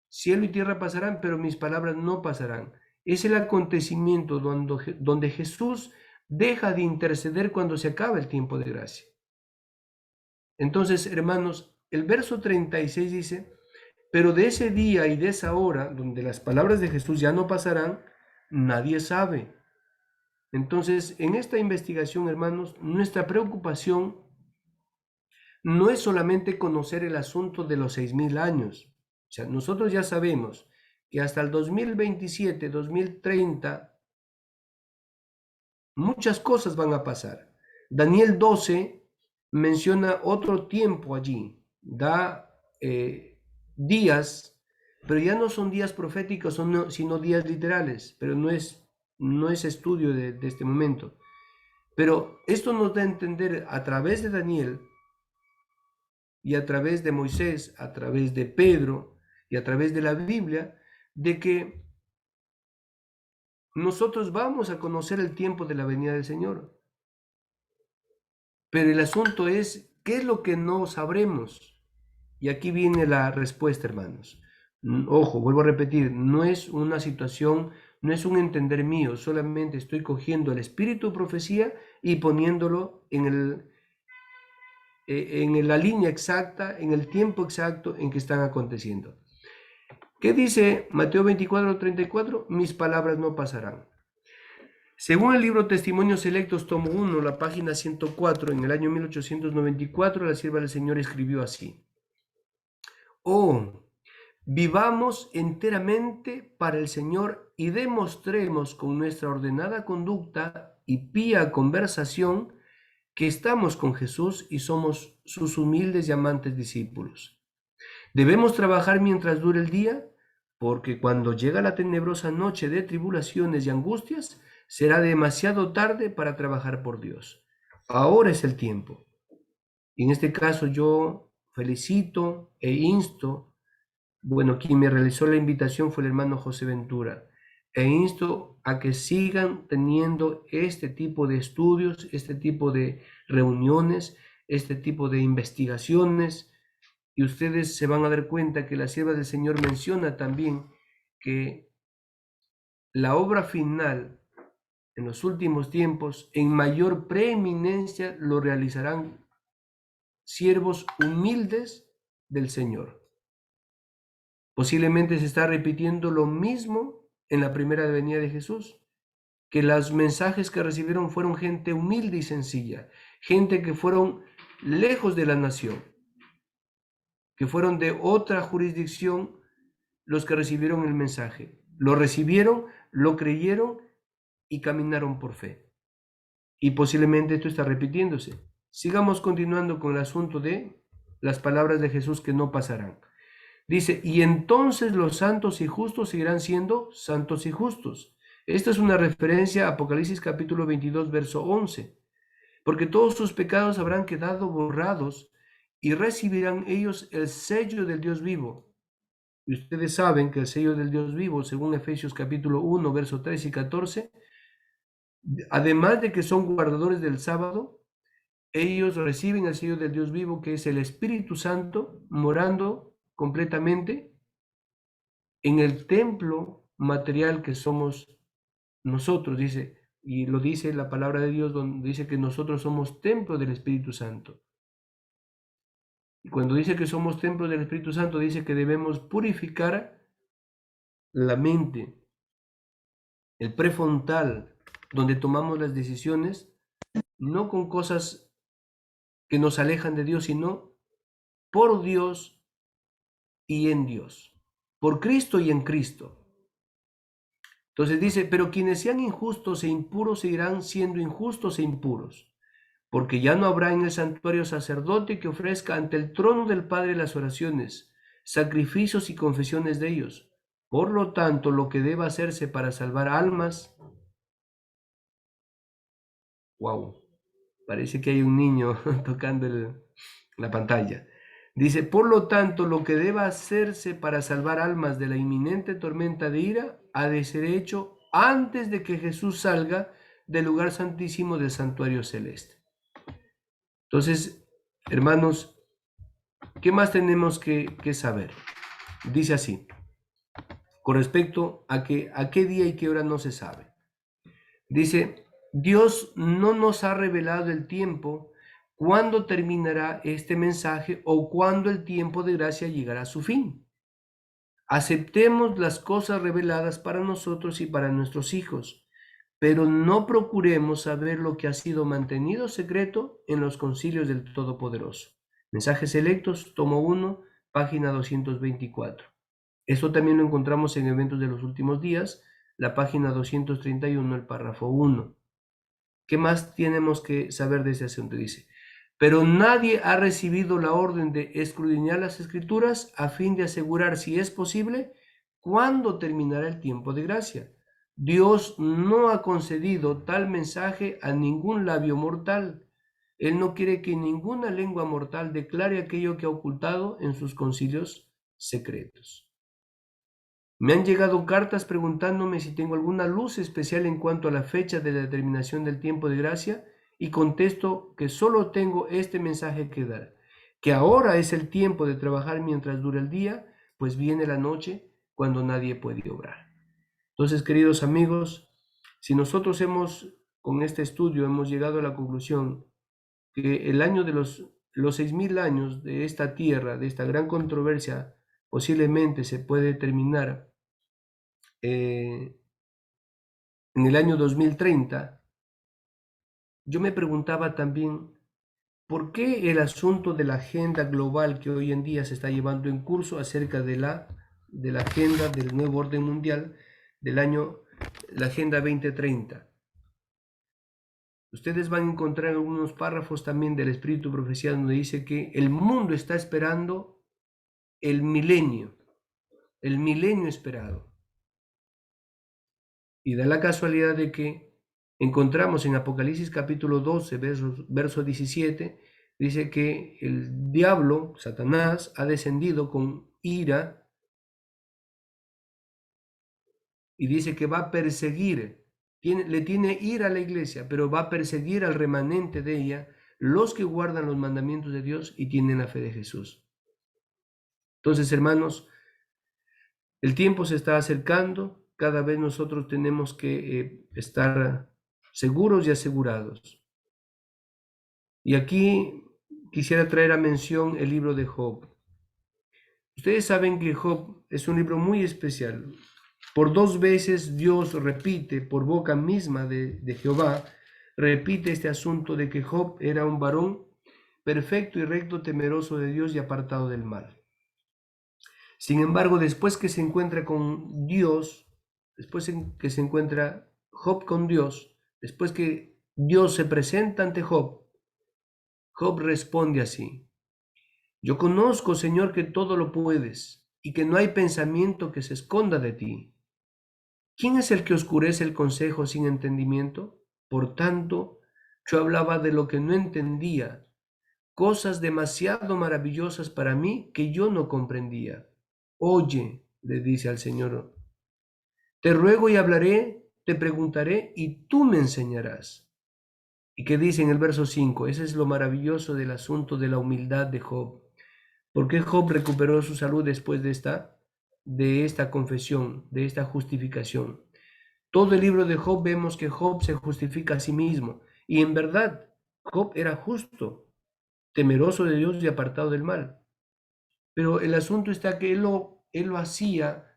cielo y tierra pasarán, pero mis palabras no pasarán. Es el acontecimiento donde Jesús deja de interceder cuando se acaba el tiempo de gracia. Entonces, hermanos, el verso 36 dice, pero de ese día y de esa hora, donde las palabras de Jesús ya no pasarán, nadie sabe. Entonces, en esta investigación, hermanos, nuestra preocupación no es solamente conocer el asunto de los 6.000 años. O sea, nosotros ya sabemos que hasta el 2027, 2030, muchas cosas van a pasar. Daniel 12 menciona otro tiempo allí, da días, pero ya no son días proféticos, sino días literales, pero no es estudio de este momento. Pero esto nos da a entender a través de Daniel y a través de Moisés, a través de Pedro y a través de la Biblia, de que nosotros vamos a conocer el tiempo de la venida del Señor. Pero el asunto es, ¿qué es lo que no sabremos? Y aquí viene la respuesta, hermanos. Ojo, vuelvo a repetir, no es una situación, no es un entender mío, solamente estoy cogiendo el espíritu de profecía y poniéndolo en la línea exacta, en el tiempo exacto en que están aconteciendo. ¿Qué dice Mateo 24:34? Mis palabras no pasarán. Según el libro Testimonios Selectos, tomo 1, la página 104, en el año 1894, la sierva del Señor escribió así: Oh, vivamos enteramente para el Señor y demostremos con nuestra ordenada conducta y pía conversación que estamos con Jesús y somos sus humildes y amantes discípulos. Debemos trabajar mientras dure el día, porque cuando llega la tenebrosa noche de tribulaciones y angustias, será demasiado tarde para trabajar por Dios. Ahora es el tiempo. Y en este caso yo felicito e insto, bueno, quien me realizó la invitación fue el hermano José Ventura, e insto a que sigan teniendo este tipo de estudios, este tipo de reuniones, este tipo de investigaciones, y ustedes se van a dar cuenta que la sierva del Señor menciona también que la obra final en los últimos tiempos, en mayor preeminencia, lo realizarán siervos humildes del Señor. Posiblemente se está repitiendo lo mismo en la primera venida de Jesús, que los mensajes que recibieron fueron gente humilde y sencilla, gente que fueron lejos de la nación, que fueron de otra jurisdicción los que recibieron el mensaje. Lo recibieron, lo creyeron y caminaron por fe. Y posiblemente esto está repitiéndose. Sigamos continuando con el asunto de las palabras de Jesús que no pasarán. Dice, y entonces los santos y justos seguirán siendo santos y justos. Esta es una referencia a Apocalipsis capítulo 22, verso 11. Porque todos sus pecados habrán quedado borrados y recibirán ellos el sello del Dios vivo. Y ustedes saben que el sello del Dios vivo, según Efesios capítulo 1, verso 13 y 14, además de que son guardadores del sábado, ellos reciben el sello del Dios vivo, que es el Espíritu Santo, morando completamente en el templo material que somos nosotros, dice, y lo dice la palabra de Dios, donde dice que nosotros somos templo del Espíritu Santo. Y cuando dice que somos templo del Espíritu Santo, dice que debemos purificar la mente, el prefrontal, donde tomamos las decisiones, no con cosas que nos alejan de Dios, sino por Dios y en Dios, por Cristo y en Cristo. Entonces dice, pero quienes sean injustos e impuros seguirán siendo injustos e impuros, porque ya no habrá en el santuario sacerdote que ofrezca ante el trono del Padre las oraciones, sacrificios y confesiones de ellos. Por lo tanto, lo que deba hacerse para salvar almas, wow, parece que hay un niño tocando la pantalla. Dice, por lo tanto, lo que deba hacerse para salvar almas de la inminente tormenta de ira ha de ser hecho antes de que Jesús salga del lugar santísimo del santuario celeste. Entonces, hermanos, ¿qué más tenemos que saber? Dice así, con respecto a qué día y qué hora no se sabe. Dice, Dios no nos ha revelado el tiempo cuándo terminará este mensaje o cuándo el tiempo de gracia llegará a su fin. Aceptemos las cosas reveladas para nosotros y para nuestros hijos, pero no procuremos saber lo que ha sido mantenido secreto en los concilios del Todopoderoso. Mensajes Selectos, tomo 1, página 224. Esto también lo encontramos en Eventos de los Últimos Días, la página 231, el párrafo 1. ¿Qué más tenemos que saber de ese asunto? Dice, pero nadie ha recibido la orden de escudriñar las Escrituras a fin de asegurar, si es posible, cuándo terminará el tiempo de gracia. Dios no ha concedido tal mensaje a ningún labio mortal. Él no quiere que ninguna lengua mortal declare aquello que ha ocultado en sus concilios secretos. Me han llegado cartas preguntándome si tengo alguna luz especial en cuanto a la fecha de la determinación del tiempo de gracia y contesto que solo tengo este mensaje que dar, que ahora es el tiempo de trabajar mientras dura el día, pues viene la noche cuando nadie puede obrar. Entonces, queridos amigos, si nosotros con este estudio hemos llegado a la conclusión que el año de los 6.000 años de esta tierra, de esta gran controversia, posiblemente se puede terminar en el año 2030, yo me preguntaba también, ¿por qué el asunto de la agenda global que hoy en día se está llevando en curso acerca de la agenda del nuevo orden mundial la agenda 2030? Ustedes van a encontrar algunos párrafos también del Espíritu Profecía donde dice que el mundo está esperando el milenio esperado. Y da la casualidad de que encontramos en Apocalipsis capítulo 12, verso 17, dice que el diablo, Satanás, ha descendido con ira y dice que va a perseguir, le tiene ira a la iglesia, pero va a perseguir al remanente de ella, los que guardan los mandamientos de Dios y tienen la fe de Jesús. Entonces, hermanos, el tiempo se está acercando. Cada vez nosotros tenemos que estar seguros y asegurados. Y aquí quisiera traer a mención el libro de Job. Ustedes saben que Job es un libro muy especial. Por 2 veces Dios repite, por boca misma de Jehová, repite este asunto de que Job era un varón perfecto y recto, temeroso de Dios y apartado del mal. Sin embargo, después que se encuentra con Dios, después que se encuentra Job con Dios, después que Dios se presenta ante Job, Job responde así: yo conozco, Señor, que todo lo puedes y que no hay pensamiento que se esconda de ti. ¿Quién es el que oscurece el consejo sin entendimiento? Por tanto, yo hablaba de lo que no entendía, cosas demasiado maravillosas para mí que yo no comprendía. Oye, le dice al Señor, te ruego y hablaré, te preguntaré y tú me enseñarás. ¿Y qué dice en el verso 5? Ese es lo maravilloso del asunto de la humildad de Job. ¿Por qué Job recuperó su salud después de esta confesión, de esta justificación? Todo el libro de Job vemos que Job se justifica a sí mismo. Y en verdad, Job era justo, temeroso de Dios y apartado del mal. Pero el asunto está que él lo hacía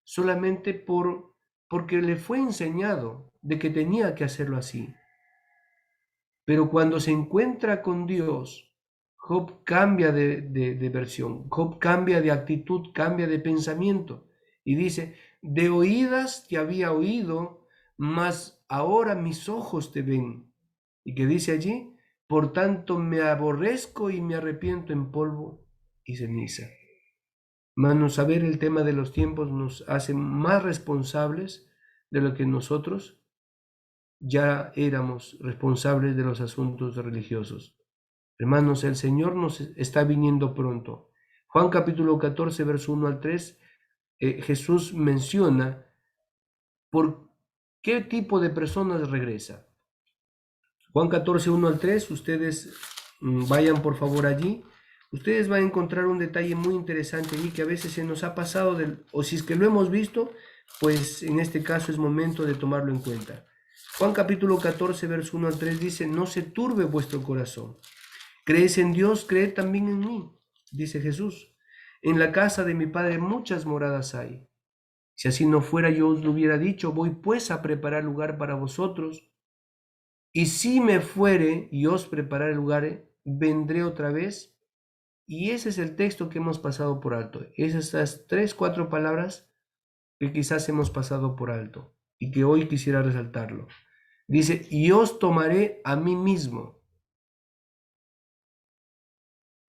solamente porque le fue enseñado de que tenía que hacerlo así. Pero cuando se encuentra con Dios, Job cambia de versión, Job cambia de actitud, cambia de pensamiento y dice, de oídas te había oído, mas ahora mis ojos te ven. Y que dice allí, por tanto me aborrezco y me arrepiento en polvo y ceniza. Hermanos, saber el tema de los tiempos nos hace más responsables de lo que nosotros ya éramos responsables de los asuntos religiosos. Hermanos, el Señor nos está viniendo pronto. Juan capítulo 14, verso 1 al 3, Jesús menciona por qué tipo de personas regresa. Juan 14, 1 al 3, ustedes vayan por favor allí. Ustedes van a encontrar un detalle muy interesante allí que a veces se nos ha pasado, o si es que lo hemos visto, pues en este caso es momento de tomarlo en cuenta. Juan capítulo 14, verso 1 al 3 dice, no se turbe vuestro corazón. ¿Creéis en Dios? Creed también en mí, dice Jesús. En la casa de mi Padre muchas moradas hay. Si así no fuera, yo os lo hubiera dicho, voy pues a preparar lugar para vosotros. Y si me fuere y os prepararé lugar, vendré otra vez. Y ese es el texto que hemos pasado por alto. Esas 3, 4 palabras que quizás hemos pasado por alto y que hoy quisiera resaltarlo. Dice, y os tomaré a mí mismo.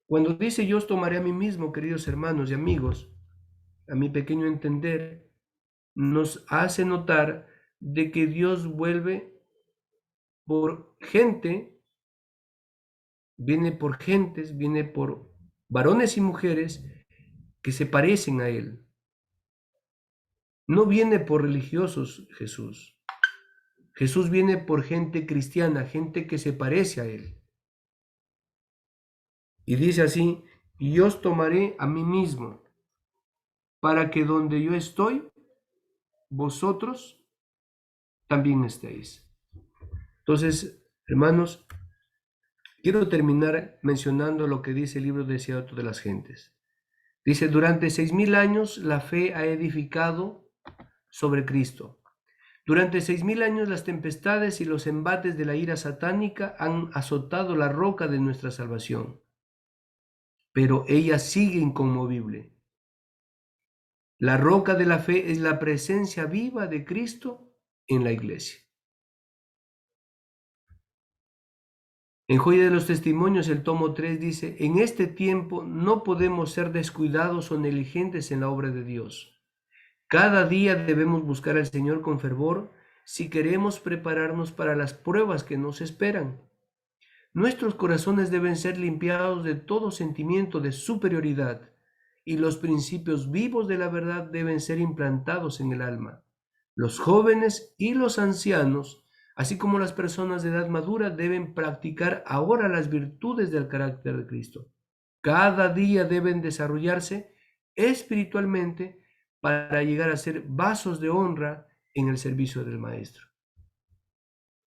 Cuando dice yo os tomaré a mí mismo, queridos hermanos y amigos, a mi pequeño entender, nos hace notar de que Dios vuelve por gente, viene por gentes, viene por varones y mujeres que se parecen a Él. No viene por religiosos Jesús. Jesús viene por gente cristiana, gente que se parece a Él. Y dice así, y os tomaré a mí mismo, para que donde yo estoy, vosotros también estéis. Entonces, hermanos, quiero terminar mencionando lo que dice el libro de Deseado de las Gentes. Dice, durante 6000 años la fe ha edificado sobre Cristo. Durante 6000 años las tempestades y los embates de la ira satánica han azotado la roca de nuestra salvación, pero ella sigue inconmovible. La roca de la fe es la presencia viva de Cristo en la iglesia. En Joya de los Testimonios, el tomo 3 dice, en este tiempo no podemos ser descuidados o negligentes en la obra de Dios. Cada día debemos buscar al Señor con fervor si queremos prepararnos para las pruebas que nos esperan. Nuestros corazones deben ser limpiados de todo sentimiento de superioridad y los principios vivos de la verdad deben ser implantados en el alma. Los jóvenes y los ancianos, así como las personas de edad madura, deben practicar ahora las virtudes del carácter de Cristo. Cada día deben desarrollarse espiritualmente para llegar a ser vasos de honra en el servicio del Maestro.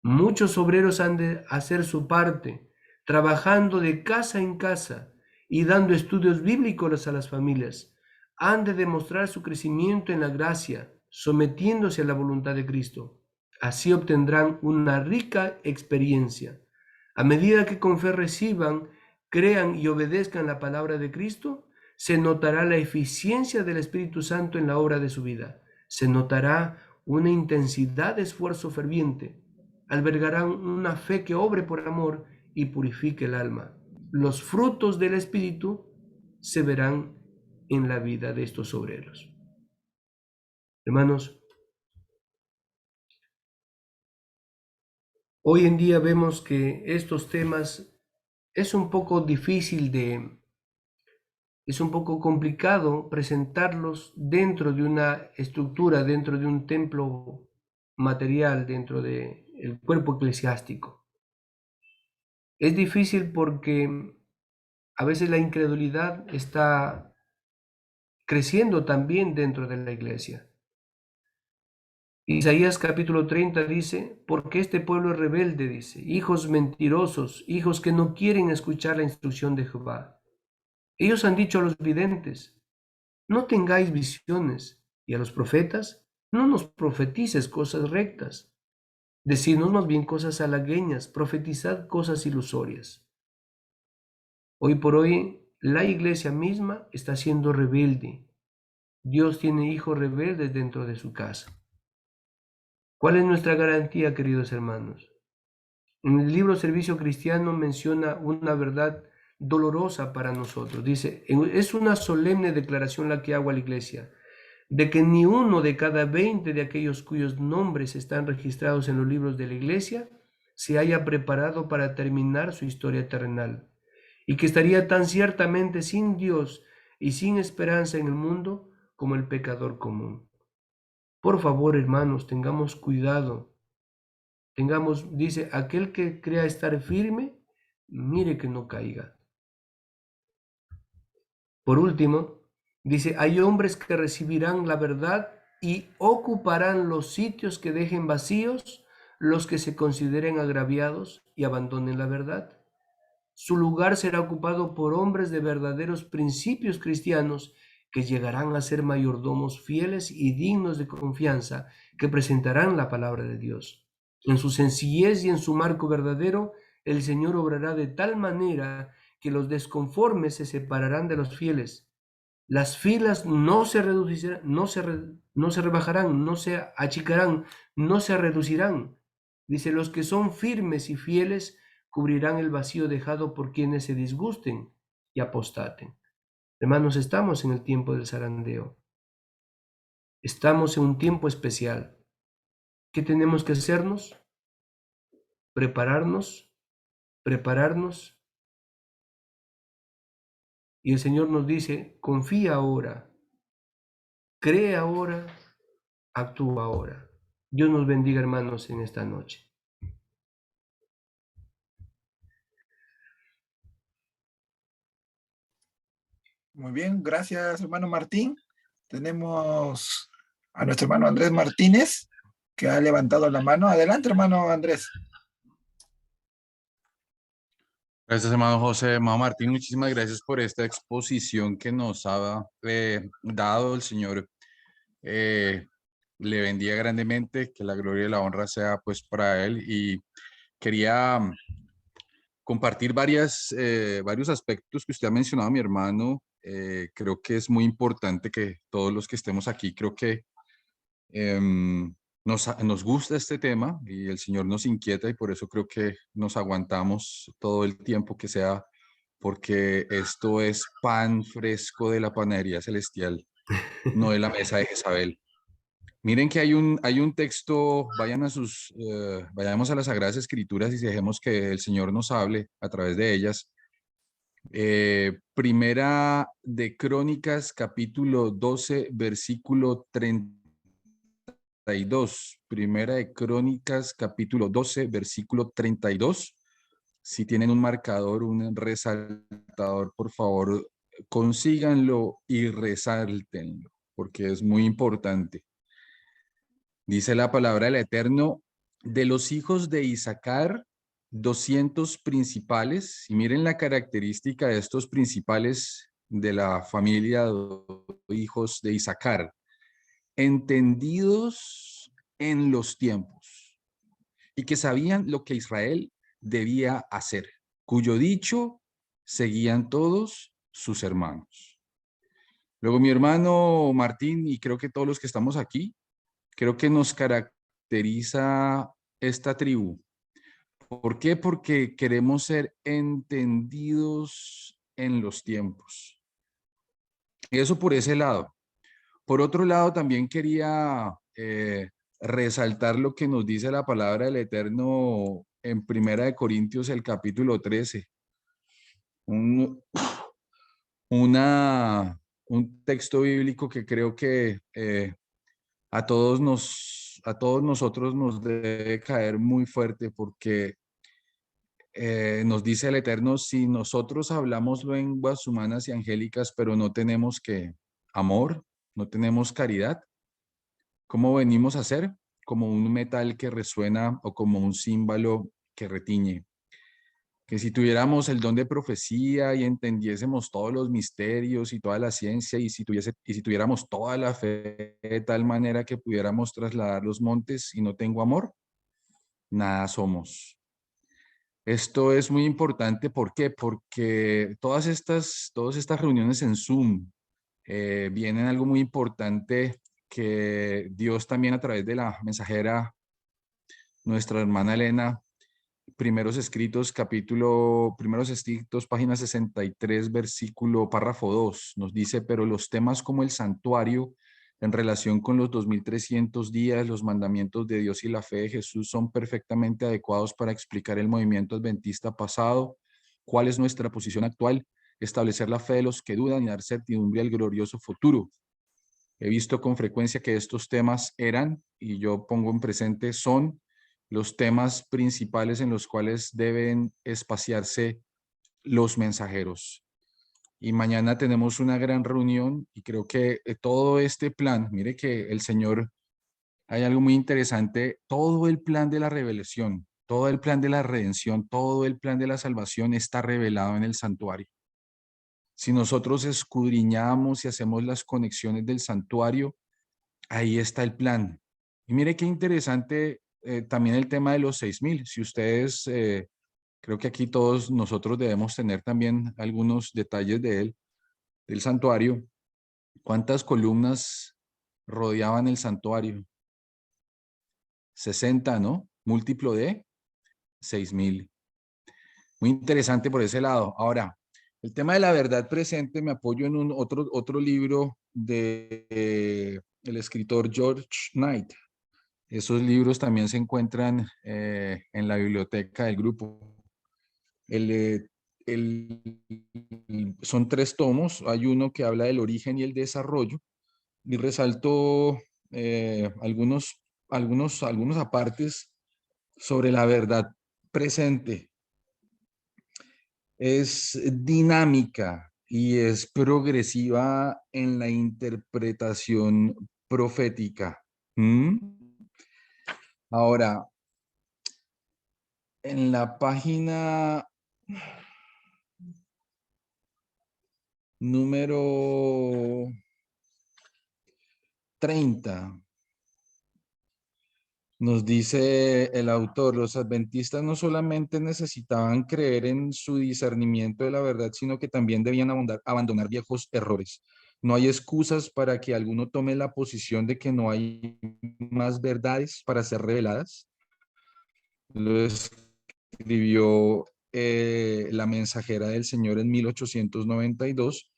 Muchos obreros han de hacer su parte, trabajando de casa en casa y dando estudios bíblicos a las familias. Han de demostrar su crecimiento en la gracia, sometiéndose a la voluntad de Cristo. Así obtendrán una rica experiencia. A medida que con fe reciban, crean y obedezcan la palabra de Cristo, se notará la eficiencia del Espíritu Santo en la obra de su vida. Se notará una intensidad de esfuerzo ferviente. Albergarán una fe que obre por amor y purifique el alma. Los frutos del Espíritu se verán en la vida de estos obreros. Hermanos, hoy en día vemos que estos temas es un poco difícil es un poco complicado presentarlos dentro de una estructura, dentro de un templo material, dentro del cuerpo eclesiástico. Es difícil porque a veces la incredulidad está creciendo también dentro de la iglesia. Isaías capítulo 30 dice, porque este pueblo es rebelde, dice, hijos mentirosos, hijos que no quieren escuchar la instrucción de Jehová. Ellos han dicho a los videntes, no tengáis visiones, y a los profetas, no nos profetices cosas rectas. Decidnos más bien cosas halagüeñas, profetizad cosas ilusorias. Hoy por hoy, la iglesia misma está siendo rebelde. Dios tiene hijos rebeldes dentro de su casa. ¿Cuál es nuestra garantía, queridos hermanos? En el libro Servicio Cristiano menciona una verdad dolorosa para nosotros. Dice, es una solemne declaración la que hago a la iglesia, de que ni uno de cada 20 de aquellos cuyos nombres están registrados en los libros de la iglesia se haya preparado para terminar su historia terrenal, y que estaría tan ciertamente sin Dios y sin esperanza en el mundo como el pecador común. Por favor, hermanos, tengamos cuidado. Dice, aquel que crea estar firme, mire que no caiga. Por último, dice, hay hombres que recibirán la verdad y ocuparán los sitios que dejen vacíos los que se consideren agraviados y abandonen la verdad. Su lugar será ocupado por hombres de verdaderos principios cristianos que llegarán a ser mayordomos fieles y dignos de confianza, que presentarán la palabra de Dios. En su sencillez y en su marco verdadero, el Señor obrará de tal manera que los desconformes se separarán de los fieles. Las filas no se reducirán, no se rebajarán, no se achicarán, no se reducirán. Dice, los que son firmes y fieles cubrirán el vacío dejado por quienes se disgusten y apostaten. Hermanos, estamos en el tiempo del zarandeo. Estamos en un tiempo especial. ¿Qué tenemos que hacernos? Prepararnos, prepararnos. Y el Señor nos dice, confía ahora, cree ahora, actúa ahora. Dios nos bendiga, hermanos, en esta noche. Muy bien, gracias, hermano Martín. Tenemos a nuestro hermano Andrés Martínez, que ha levantado la mano. Adelante, hermano Andrés. Gracias, hermano José. Hermano Martín, muchísimas gracias por esta exposición que nos ha dado el Señor. Le bendiga grandemente, que la gloria y la honra sea pues para Él. Y quería compartir varios aspectos que usted ha mencionado, mi hermano. Creo que es muy importante que todos los que estemos aquí, creo que em, nos gusta este tema y el Señor nos inquieta y por eso creo que nos aguantamos todo el tiempo que sea, porque esto es pan fresco de la panadería celestial, no de la mesa de Jezabel. Miren que hay un texto, vayamos a las Sagradas Escrituras y dejemos que el Señor nos hable a través de ellas. Primera de Crónicas, capítulo 12, versículo 32. Primera de Crónicas, capítulo 12, versículo 32. Si tienen un marcador, un resaltador, por favor, consíganlo y resáltenlo, porque es muy importante. Dice la palabra del Eterno, de los hijos de Isaacar, 200 principales, y miren la característica de estos principales de la familia de hijos de Isaacar, entendidos en los tiempos, y que sabían lo que Israel debía hacer, cuyo dicho seguían todos sus hermanos. Luego mi hermano Martín, y creo que todos los que estamos aquí, creo que nos caracteriza esta tribu. ¿Por qué? Porque queremos ser entendidos en los tiempos. Eso por ese lado. Por otro lado, también quería resaltar lo que nos dice la palabra del Eterno en Primera de Corintios, el capítulo 13. Un, un texto bíblico que creo que a todos nosotros nos debe caer muy fuerte porque nos dice el Eterno, si nosotros hablamos lenguas humanas y angélicas, pero no tenemos amor, no tenemos caridad, ¿cómo venimos a ser? Como un metal que resuena o como un címbalo que retiñe. Que si tuviéramos el don de profecía y entendiésemos todos los misterios y toda la ciencia y si tuviéramos toda la fe de tal manera que pudiéramos trasladar los montes y no tengo amor, nada somos. Esto es muy importante, ¿por qué? Porque todas estas reuniones en Zoom vienen algo muy importante que Dios también a través de la mensajera, nuestra hermana Elena, primeros escritos, página 63, versículo, párrafo 2, nos dice, pero los temas como el santuario, en relación con los 2300 días, los mandamientos de Dios y la fe de Jesús son perfectamente adecuados para explicar el movimiento adventista pasado, cuál es nuestra posición actual, establecer la fe de los que dudan y dar certidumbre al glorioso futuro. He visto con frecuencia que estos temas eran, y yo pongo en presente, son los temas principales en los cuales deben espaciarse los mensajeros. Y mañana tenemos una gran reunión y creo que todo este plan, mire que el Señor, hay algo muy interesante, todo el plan de la revelación, todo el plan de la redención, todo el plan de la salvación está revelado en el santuario. Si nosotros escudriñamos y hacemos las conexiones del santuario, ahí está el plan. Y mire qué interesante también el tema de los 6,000. Si ustedes, creo que aquí todos nosotros debemos tener también algunos detalles de él, del santuario. ¿Cuántas columnas rodeaban el santuario? 60, ¿no? múltiplo de 6.000. Muy interesante por ese lado. Ahora, el tema de la verdad presente me apoyo en otro libro de el escritor George Knight. Esos libros también se encuentran en la biblioteca del grupo. Son 3 tomos. Hay uno que habla del origen y el desarrollo. Y resalto algunos apartes sobre la verdad presente. Es dinámica y es progresiva en la interpretación profética. ¿Mm? Ahora, en la página número 30, nos dice el autor, los adventistas no solamente necesitaban creer en su discernimiento de la verdad, sino que también debían abandonar viejos errores. No hay excusas para que alguno tome la posición de que no hay más verdades para ser reveladas. Lo escribió la mensajera del Señor en 1892,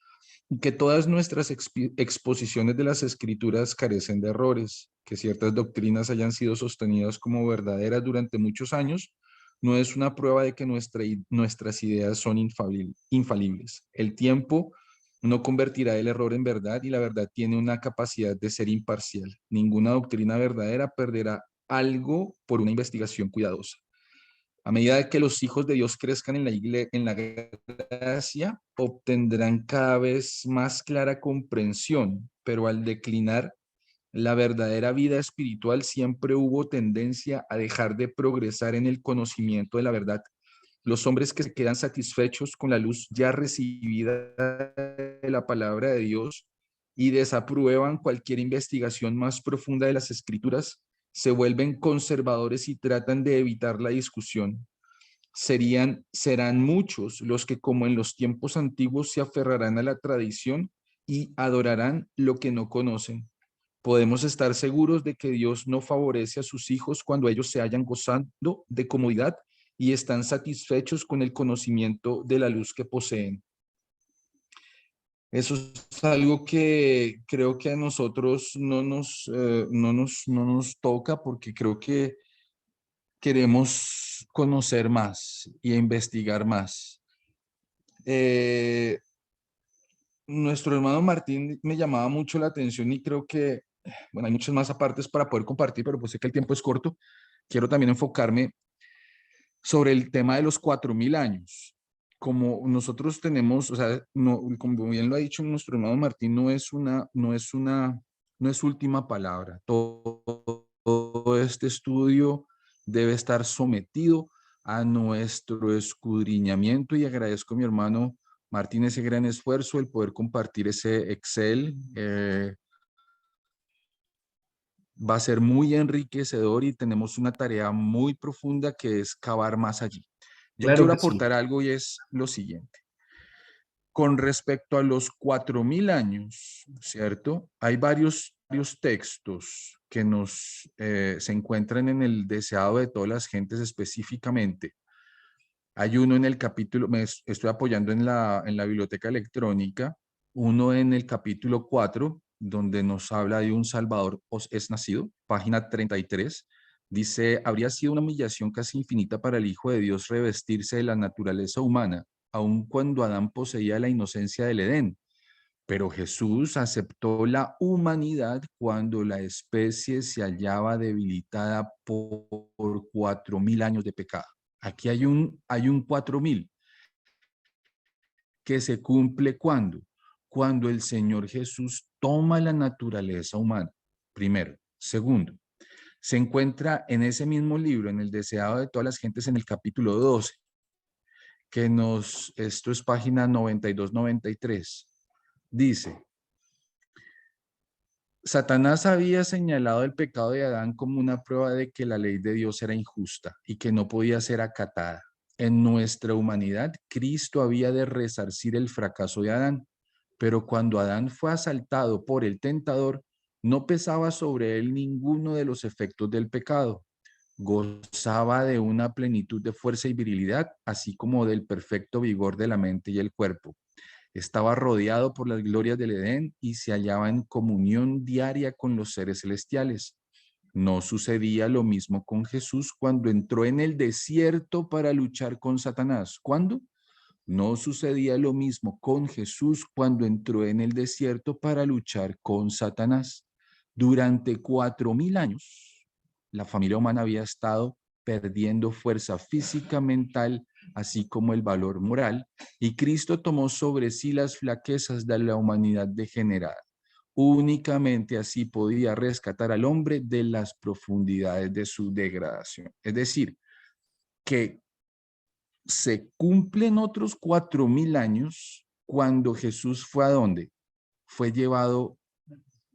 que todas nuestras exposiciones de las escrituras carecen de errores, que ciertas doctrinas hayan sido sostenidas como verdaderas durante muchos años, no es una prueba de que nuestras ideas son infalibles. El tiempo no convertirá el error en verdad y la verdad tiene una capacidad de ser imparcial. Ninguna doctrina verdadera perderá algo por una investigación cuidadosa. A medida que los hijos de Dios crezcan en la gracia, obtendrán cada vez más clara comprensión, pero al declinar la verdadera vida espiritual siempre hubo tendencia a dejar de progresar en el conocimiento de la verdad. Los hombres que se quedan satisfechos con la luz ya recibida de la palabra de Dios y desaprueban cualquier investigación más profunda de las escrituras, se vuelven conservadores y tratan de evitar la discusión. Serán muchos los que, como en los tiempos antiguos, se aferrarán a la tradición y adorarán lo que no conocen. Podemos estar seguros de que Dios no favorece a sus hijos cuando ellos se hallan gozando de comodidad y están satisfechos con el conocimiento de la luz que poseen. Eso es algo que creo que a nosotros no nos toca, porque creo que queremos conocer más y investigar más. Nuestro hermano Martín me llamaba mucho la atención y creo que, bueno, hay muchas más apartes para poder compartir, pero pues sé que el tiempo es corto. Quiero también enfocarme sobre el tema de los 4.000 años. Como nosotros tenemos, o sea, no, como bien lo ha dicho nuestro hermano Martín, no es última palabra. Todo este estudio debe estar sometido a nuestro escudriñamiento, y agradezco a mi hermano Martín ese gran esfuerzo, el poder compartir ese Excel. Va a ser muy enriquecedor y tenemos una tarea muy profunda que es cavar más allí. Yo Claro quiero que sí. aportar algo y es lo siguiente. Con respecto a los 4.000 años, ¿cierto? Hay varios textos que se encuentran en el deseado de todas las gentes específicamente. Hay uno en el capítulo, me estoy apoyando en la biblioteca electrónica, uno en el capítulo 4, donde nos habla de un Salvador es nacido, página 33. Dice, habría sido una humillación casi infinita para el Hijo de Dios revestirse de la naturaleza humana, aun cuando Adán poseía la inocencia del Edén. Pero Jesús aceptó la humanidad cuando la especie se hallaba debilitada por 4.000 años de pecado. Aquí hay un 4.000 que se cumple ¿cuándo? Cuando el Señor Jesús toma la naturaleza humana, primero. Segundo, se encuentra en ese mismo libro, en el deseado de todas las gentes, en el capítulo 12, esto es página 92-93, dice, Satanás había señalado el pecado de Adán como una prueba de que la ley de Dios era injusta y que no podía ser acatada. En nuestra humanidad, Cristo había de resarcir el fracaso de Adán, pero cuando Adán fue asaltado por el tentador, no pesaba sobre él ninguno de los efectos del pecado. Gozaba de una plenitud de fuerza y virilidad, así como del perfecto vigor de la mente y el cuerpo. Estaba rodeado por las glorias del Edén y se hallaba en comunión diaria con los seres celestiales. No sucedía lo mismo con Jesús cuando entró en el desierto para luchar con Satanás. ¿Cuándo? No sucedía lo mismo con Jesús cuando entró en el desierto para luchar con Satanás. Durante 4000 años, la familia humana había estado perdiendo fuerza física, mental, así como el valor moral, y Cristo tomó sobre sí las flaquezas de la humanidad degenerada. Únicamente así podía rescatar al hombre de las profundidades de su degradación. Es decir, que se cumplen otros 4000 años cuando Jesús fue ¿a dónde? Fue llevado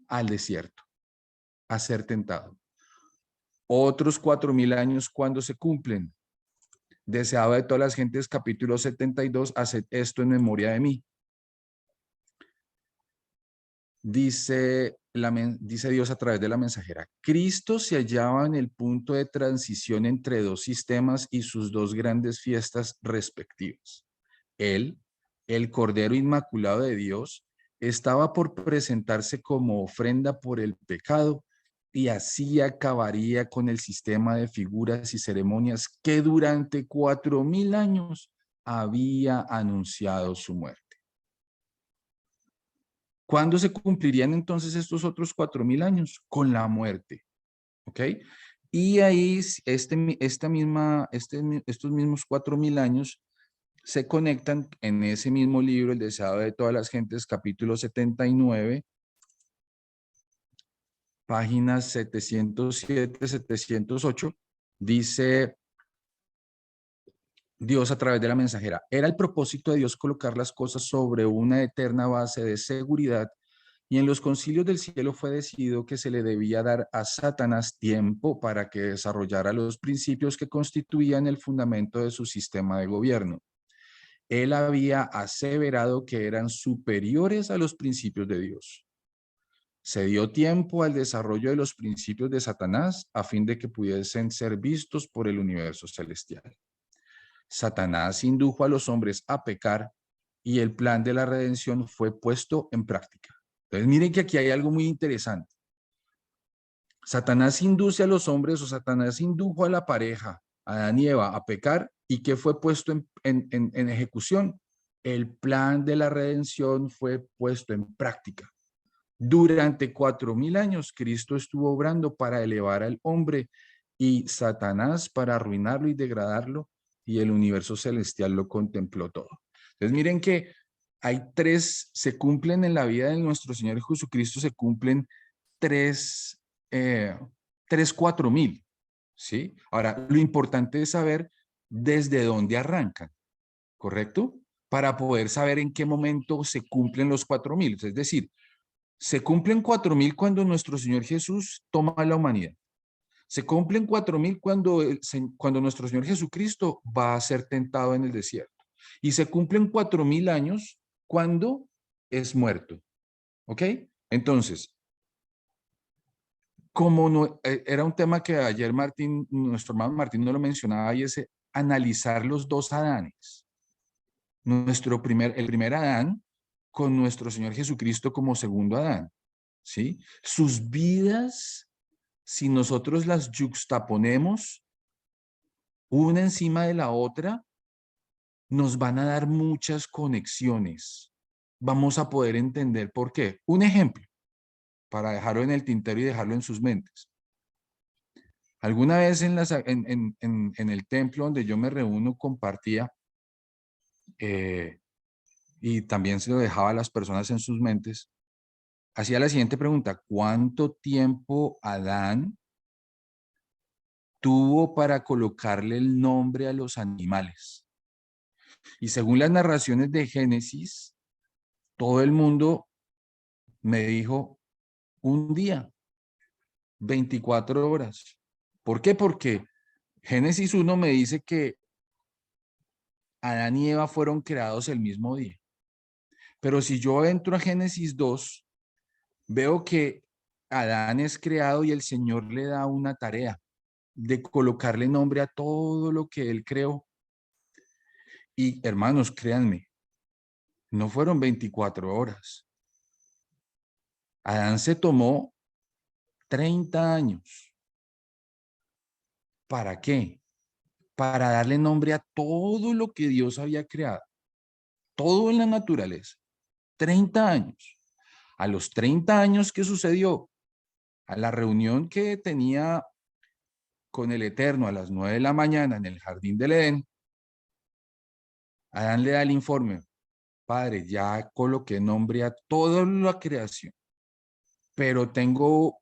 al desierto a ser tentado. Otros 4000 años cuando se cumplen. Deseado de todas las gentes, capítulo 72, haced esto en memoria de mí. Dice Dios a través de la mensajera. Cristo se hallaba en el punto de transición entre dos sistemas y sus dos grandes fiestas respectivas. Él, el Cordero Inmaculado de Dios, estaba por presentarse como ofrenda por el pecado y así acabaría con el sistema de figuras y ceremonias que durante 4000 años había anunciado su muerte. ¿Cuándo se cumplirían entonces estos otros 4000 años? Con la muerte. ¿Ok? Y ahí estos mismos 4000 años se conectan en ese mismo libro, El deseado de todas las gentes, capítulo 79, páginas 707, 708, dice Dios a través de la mensajera. Era el propósito de Dios colocar las cosas sobre una eterna base de seguridad y en los concilios del cielo fue decidido que se le debía dar a Satanás tiempo para que desarrollara los principios que constituían el fundamento de su sistema de gobierno. Él había aseverado que eran superiores a los principios de Dios. Se dio tiempo al desarrollo de los principios de Satanás a fin de que pudiesen ser vistos por el universo celestial. Satanás indujo a los hombres a pecar y el plan de la redención fue puesto en práctica. Entonces miren que aquí hay algo muy interesante. Satanás induce a los hombres o Satanás indujo a la pareja, a Adán y Eva, a pecar. ¿Y qué fue puesto en ejecución? El plan de la redención fue puesto en práctica. Durante 4000 años, Cristo estuvo obrando para elevar al hombre y Satanás para arruinarlo y degradarlo, y el universo celestial lo contempló todo. Entonces miren que hay se cumplen en la vida de nuestro Señor Jesucristo, se cumplen tres 4000, ¿sí? Ahora, lo importante es saber desde dónde arrancan, ¿correcto? Para poder saber en qué momento se cumplen los 4000. Es decir, se cumplen 4000 cuando nuestro Señor Jesús toma la humanidad. Se cumplen 4000 cuando nuestro Señor Jesucristo va a ser tentado en el desierto. Y se cumplen 4000 años cuando es muerto. ¿Ok? Entonces, como no, era un tema que ayer Martín, nuestro hermano Martín no lo mencionaba, y es analizar los dos Adanes. El primer Adán con nuestro Señor Jesucristo como segundo Adán, ¿sí? Sus vidas, si nosotros las yuxtaponemos una encima de la otra, nos van a dar muchas conexiones. Vamos a poder entender por qué. Un ejemplo, para dejarlo en el tintero y dejarlo en sus mentes. Alguna vez en el templo donde yo me reúno compartía y también se lo dejaba a las personas en sus mentes, hacía la siguiente pregunta: ¿cuánto tiempo Adán tuvo para colocarle el nombre a los animales? Y según las narraciones de Génesis, todo el mundo me dijo un día, 24 horas. ¿Por qué? Porque Génesis 1 me dice que Adán y Eva fueron creados el mismo día. Pero si yo entro a Génesis 2, veo que Adán es creado y el Señor le da una tarea. de colocarle nombre a todo lo que él creó. Y hermanos, créanme, no fueron 24 horas. Adán se tomó 30 años. ¿Para qué? Para darle nombre a todo lo que Dios había creado. Todo en la naturaleza. 30 años. A los 30 años, ¿qué sucedió? A la reunión que tenía con el Eterno a las 9 de la mañana en el jardín del Edén, Adán le da el informe: Padre, ya coloqué nombre a toda la creación, pero tengo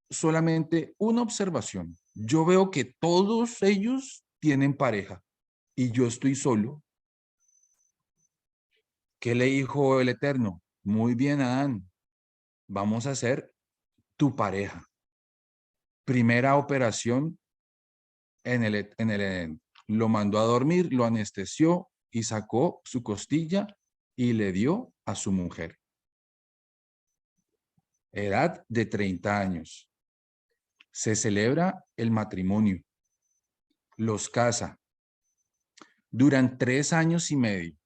solamente una observación. Yo veo que todos ellos tienen pareja y yo estoy solo. ¿Qué le dijo el Eterno? Muy bien, Adán, vamos a ser tu pareja. Primera operación en el Edén. Lo mandó a dormir, lo anestesió y sacó su costilla y le dio a su mujer. Edad de 30 años. Se celebra el matrimonio. Los casa. Duran 3 años y medio.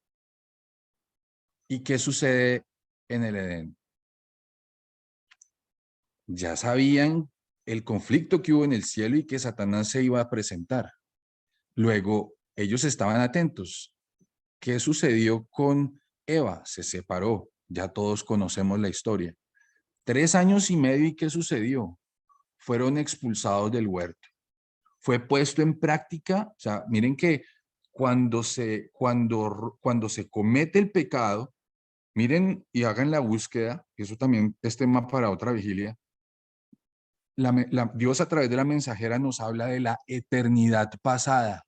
¿Y qué sucede en el Edén? Ya sabían el conflicto que hubo en el cielo y que Satanás se iba a presentar. Luego, ellos estaban atentos. ¿Qué sucedió con Eva? Se separó. Ya todos conocemos la historia. 3 años y medio, ¿y qué sucedió? Fueron expulsados del huerto. Fue puesto en práctica. O sea, miren que cuando se comete el pecado, miren y hagan la búsqueda, eso también es tema para otra vigilia. Dios a través de la mensajera nos habla de la eternidad pasada.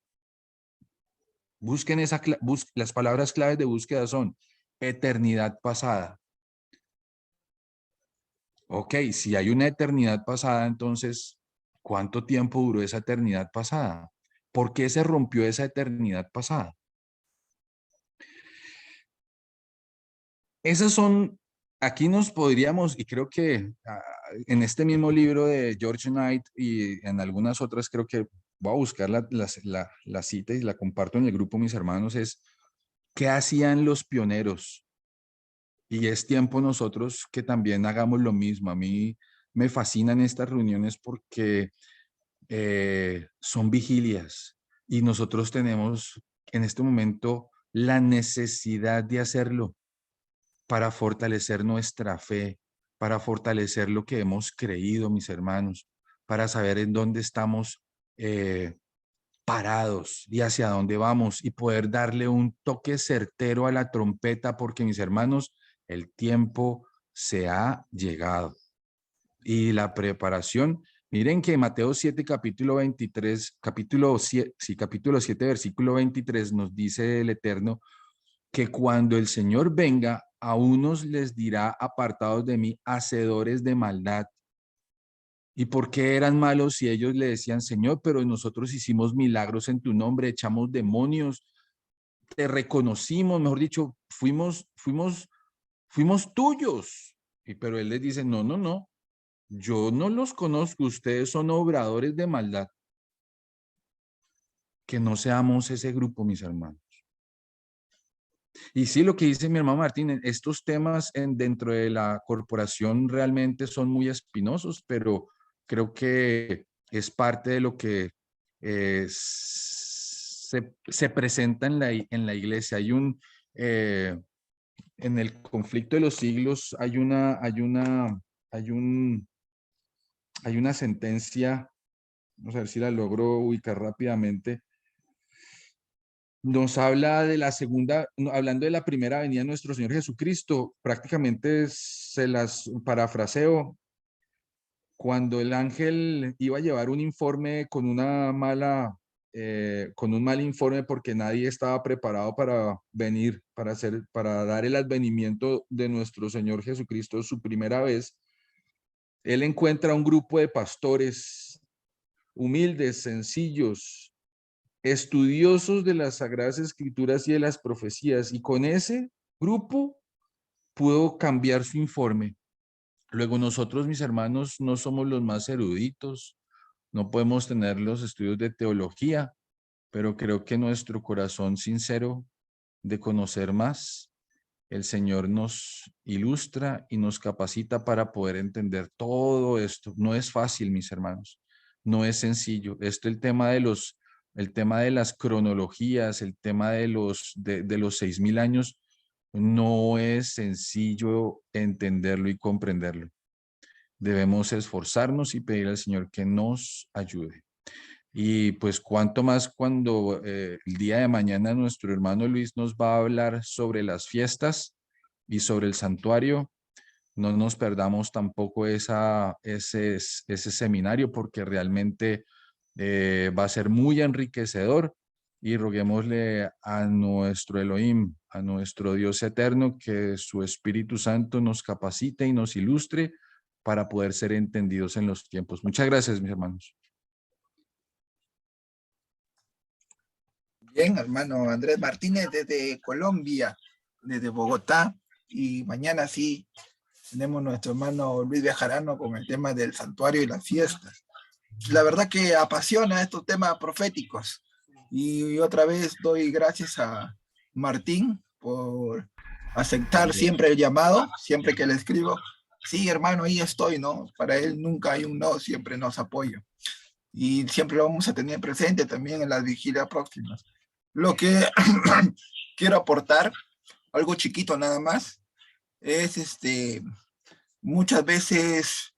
Busquen las palabras claves de búsqueda son eternidad pasada. Ok, si hay una eternidad pasada, entonces, ¿cuánto tiempo duró esa eternidad pasada? ¿Por qué se rompió esa eternidad pasada? Esas son, aquí nos podríamos, y creo que en este mismo libro de George Knight y en algunas otras, creo que voy a buscar la cita y la comparto en el grupo, mis hermanos, es ¿qué hacían los pioneros? Y es tiempo nosotros que también hagamos lo mismo. A mí me fascinan estas reuniones porque son vigilias y nosotros tenemos en este momento la necesidad de hacerlo para fortalecer nuestra fe, para fortalecer lo que hemos creído, mis hermanos, para saber en dónde estamos parados y hacia dónde vamos y poder darle un toque certero a la trompeta, porque mis hermanos, el tiempo se ha llegado. Y la preparación, miren que Mateo 7, capítulo 23, capítulo 7, versículo 23 nos dice el Eterno que cuando el Señor venga, a unos les dirá: apartados de mí, hacedores de maldad. ¿Y por qué eran malos si ellos le decían: Señor, pero nosotros hicimos milagros en tu nombre, echamos demonios, te reconocimos, mejor dicho, fuimos tuyos? Pero él les dice: no, no, no, yo no los conozco, ustedes son obradores de maldad. Que no seamos ese grupo, mis hermanos. Y sí, lo que dice mi hermano Martín, estos temas dentro de la corporación realmente son muy espinosos, pero creo que es parte de lo que se presenta en la iglesia. Hay en el conflicto de los siglos hay una sentencia, vamos a ver si la logro ubicar rápidamente. Nos habla de la segunda, hablando de la primera venida de nuestro Señor Jesucristo, prácticamente se las parafraseo. Cuando el ángel iba a llevar un informe con un mal informe porque nadie estaba preparado para venir, para dar el advenimiento de nuestro Señor Jesucristo su primera vez, él encuentra un grupo de pastores humildes, sencillos, estudiosos de las Sagradas Escrituras y de las profecías, y con ese grupo pudo cambiar su informe. Luego nosotros, mis hermanos, no somos los más eruditos, no podemos tener los estudios de teología, pero creo que nuestro corazón sincero de conocer más, el Señor nos ilustra y nos capacita para poder entender todo esto. No es fácil, mis hermanos, no es sencillo. El tema de las cronologías, el tema de los 6.000 años, no es sencillo entenderlo y comprenderlo. Debemos esforzarnos y pedir al Señor que nos ayude. Y pues cuanto más cuando el día de mañana nuestro hermano Luis nos va a hablar sobre las fiestas y sobre el santuario. No nos perdamos tampoco ese seminario, porque realmente va a ser muy enriquecedor, y roguémosle a nuestro Elohim, a nuestro Dios eterno, que su Espíritu Santo nos capacite y nos ilustre para poder ser entendidos en los tiempos. Muchas gracias, mis hermanos. Bien, hermano Andrés Martínez desde Colombia, desde Bogotá, y mañana sí tenemos nuestro hermano Luis Bejarano con el tema del santuario y las fiestas. La verdad que apasiona estos temas proféticos, y otra vez doy gracias a Martín por aceptar siempre el llamado, siempre que le escribo. Sí, hermano, ahí estoy, ¿no? Para él nunca hay un no, siempre nos apoya. Y siempre lo vamos a tener presente también en las vigilias próximas. Lo que quiero aportar, algo chiquito nada más, es muchas veces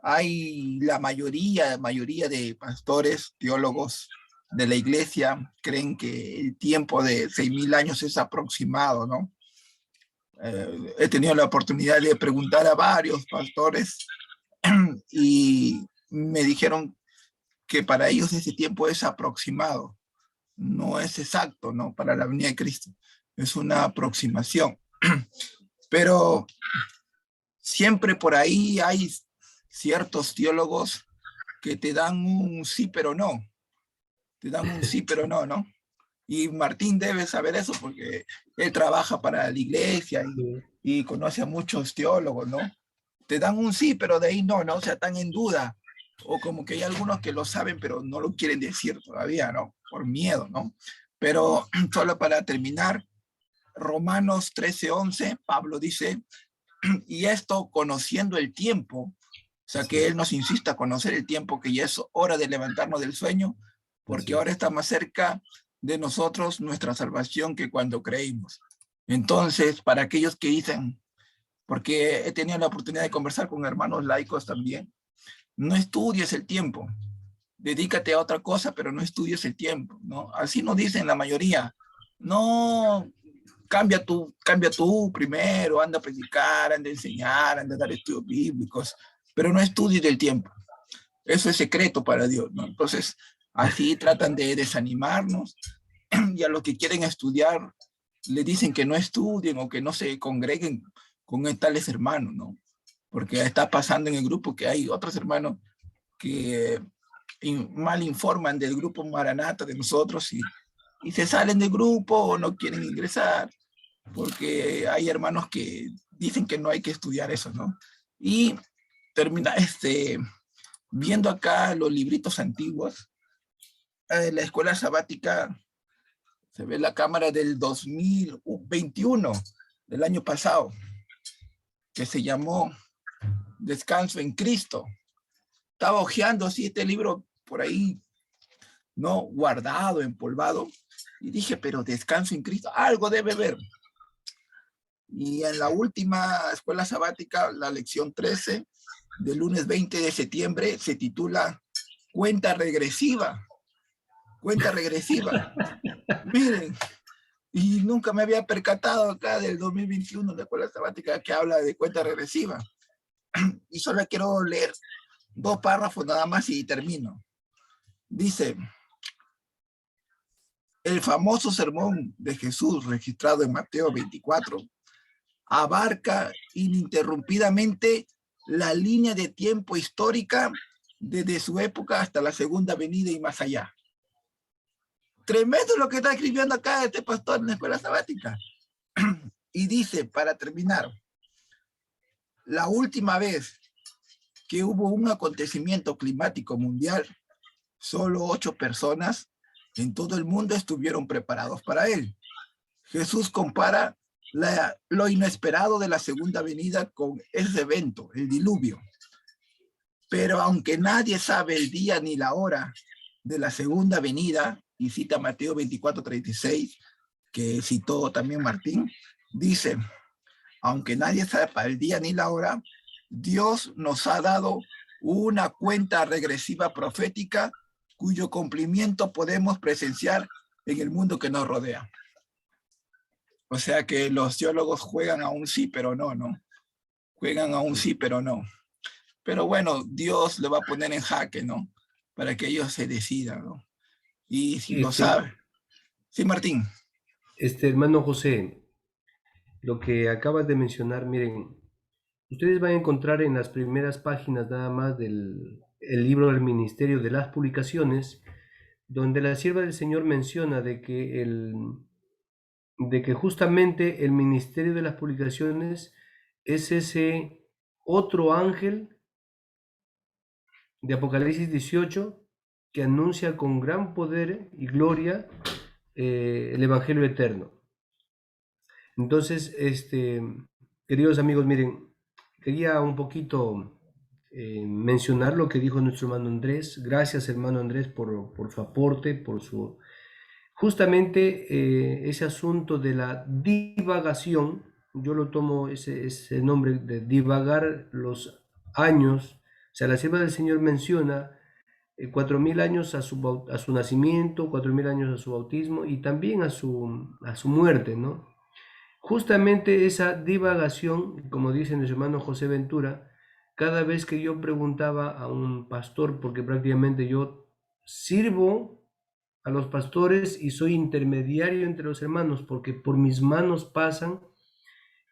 hay la mayoría de pastores, teólogos de la iglesia creen que el tiempo de 6.000 años es aproximado, ¿no? He tenido la oportunidad de preguntar a varios pastores y me dijeron que para ellos ese tiempo es aproximado, no es exacto, ¿no? Para la venida de Cristo, es una aproximación. Pero siempre por ahí hay ciertos teólogos que te dan un sí pero no, te dan un sí pero no, ¿no? Y Martín debe saber eso porque él trabaja para la iglesia y conoce a muchos teólogos, ¿no? Te dan un sí, pero de ahí no, ¿no? O sea, están en duda. O como que hay algunos que lo saben, pero no lo quieren decir todavía, ¿no? Por miedo, ¿no? Pero solo para terminar, Romanos 13:11, Pablo dice, y esto conociendo el tiempo, o sea, que él nos insista a conocer el tiempo, que ya es hora de levantarnos del sueño, porque ahora está más cerca de nosotros nuestra salvación que cuando creímos. Entonces, para aquellos que dicen, porque he tenido la oportunidad de conversar con hermanos laicos también, no estudies el tiempo, dedícate a otra cosa, pero no estudies el tiempo, ¿no? Así nos dicen la mayoría. No, cambia tú primero, anda a predicar, anda a enseñar, anda a dar estudios bíblicos, pero no estudies el tiempo. Eso es secreto para Dios, ¿no? Entonces, así tratan de desanimarnos, y a los que quieren estudiar le dicen que no estudien o que no se congreguen con tales hermanos, ¿no? Porque está pasando en el grupo que hay otros hermanos que mal informan del grupo Maranata de nosotros, y se salen del grupo o no quieren ingresar, porque hay hermanos que dicen que no hay que estudiar eso, ¿no? Y termina viendo acá los libritos antiguos, la escuela sabática, se ve la cámara del 2021, del año pasado, que se llamó Descanso en Cristo. Estaba hojeando así este libro por ahí, no guardado, empolvado, y dije, pero Descanso en Cristo, algo debe ver. Y en la última escuela sabática, la lección 13, del lunes 20 de septiembre, se titula Cuenta regresiva. Cuenta regresiva. Miren, y nunca me había percatado acá del 2021, la escuela sabática, que habla de cuenta regresiva. Y solo quiero leer 2 párrafos nada más y termino. Dice, el famoso sermón de Jesús registrado en Mateo 24 abarca ininterrumpidamente la línea de tiempo histórica desde su época hasta la segunda venida y más allá. Tremendo lo que está escribiendo acá este pastor en la escuela sabática. Y dice, para terminar, la última vez que hubo un acontecimiento climático mundial Solo 8 personas en todo el mundo estuvieron preparados para él. Jesús compara lo inesperado de la segunda venida con ese evento, el diluvio. Pero aunque nadie sabe el día ni la hora de la segunda venida, y cita Mateo 24:36, que citó también Martín, dice, aunque nadie sepa el día ni la hora, Dios nos ha dado una cuenta regresiva profética cuyo cumplimiento podemos presenciar en el mundo que nos rodea. O sea que los teólogos juegan a un sí, pero no, ¿no? Juegan a un sí, pero no. Pero bueno, Dios le va a poner en jaque, ¿no? Para que ellos se decidan, ¿no? Y si lo sabe. Sí, Martín. Hermano José, lo que acabas de mencionar, miren, ustedes van a encontrar en las primeras páginas nada más del el libro del Ministerio de las Publicaciones, donde la sierva del Señor menciona de que justamente el Ministerio de las Publicaciones es ese otro ángel de Apocalipsis 18 que anuncia con gran poder y gloria el Evangelio eterno. Entonces, queridos amigos, miren, quería un poquito mencionar lo que dijo nuestro hermano Andrés. Gracias, hermano Andrés, por su aporte, por su... Justamente ese asunto de la divagación, yo lo tomo ese nombre de divagar los años, o sea, la sierva del Señor menciona 4.000 años a su nacimiento, 4.000 años a su bautismo y también a su muerte, ¿no? Justamente esa divagación, como dice nuestro hermano José Ventura, cada vez que yo preguntaba a un pastor, porque prácticamente yo sirvo a los pastores y soy intermediario entre los hermanos, porque por mis manos pasan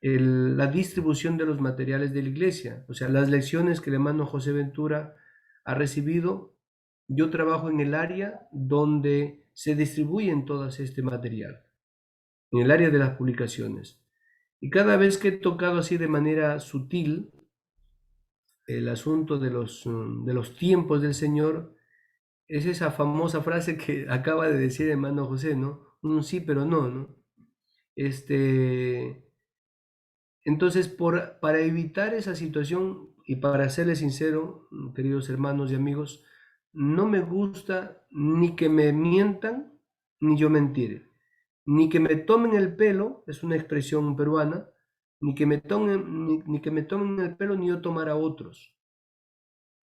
la distribución de los materiales de la iglesia, o sea, las lecciones que el hermano José Ventura ha recibido, yo trabajo en el área donde se distribuyen todas este material, en el área de las publicaciones. Y cada vez que he tocado así de manera sutil el asunto de los tiempos del Señor, es esa famosa frase que acaba de decir el hermano José, ¿no? Un sí, pero no, ¿no? Entonces, para evitar esa situación y para serles sincero, queridos hermanos y amigos, no me gusta ni que me mientan, ni yo mentir, ni que me tomen el pelo, es una expresión peruana, ni que me tomen el pelo, ni yo tomar a otros.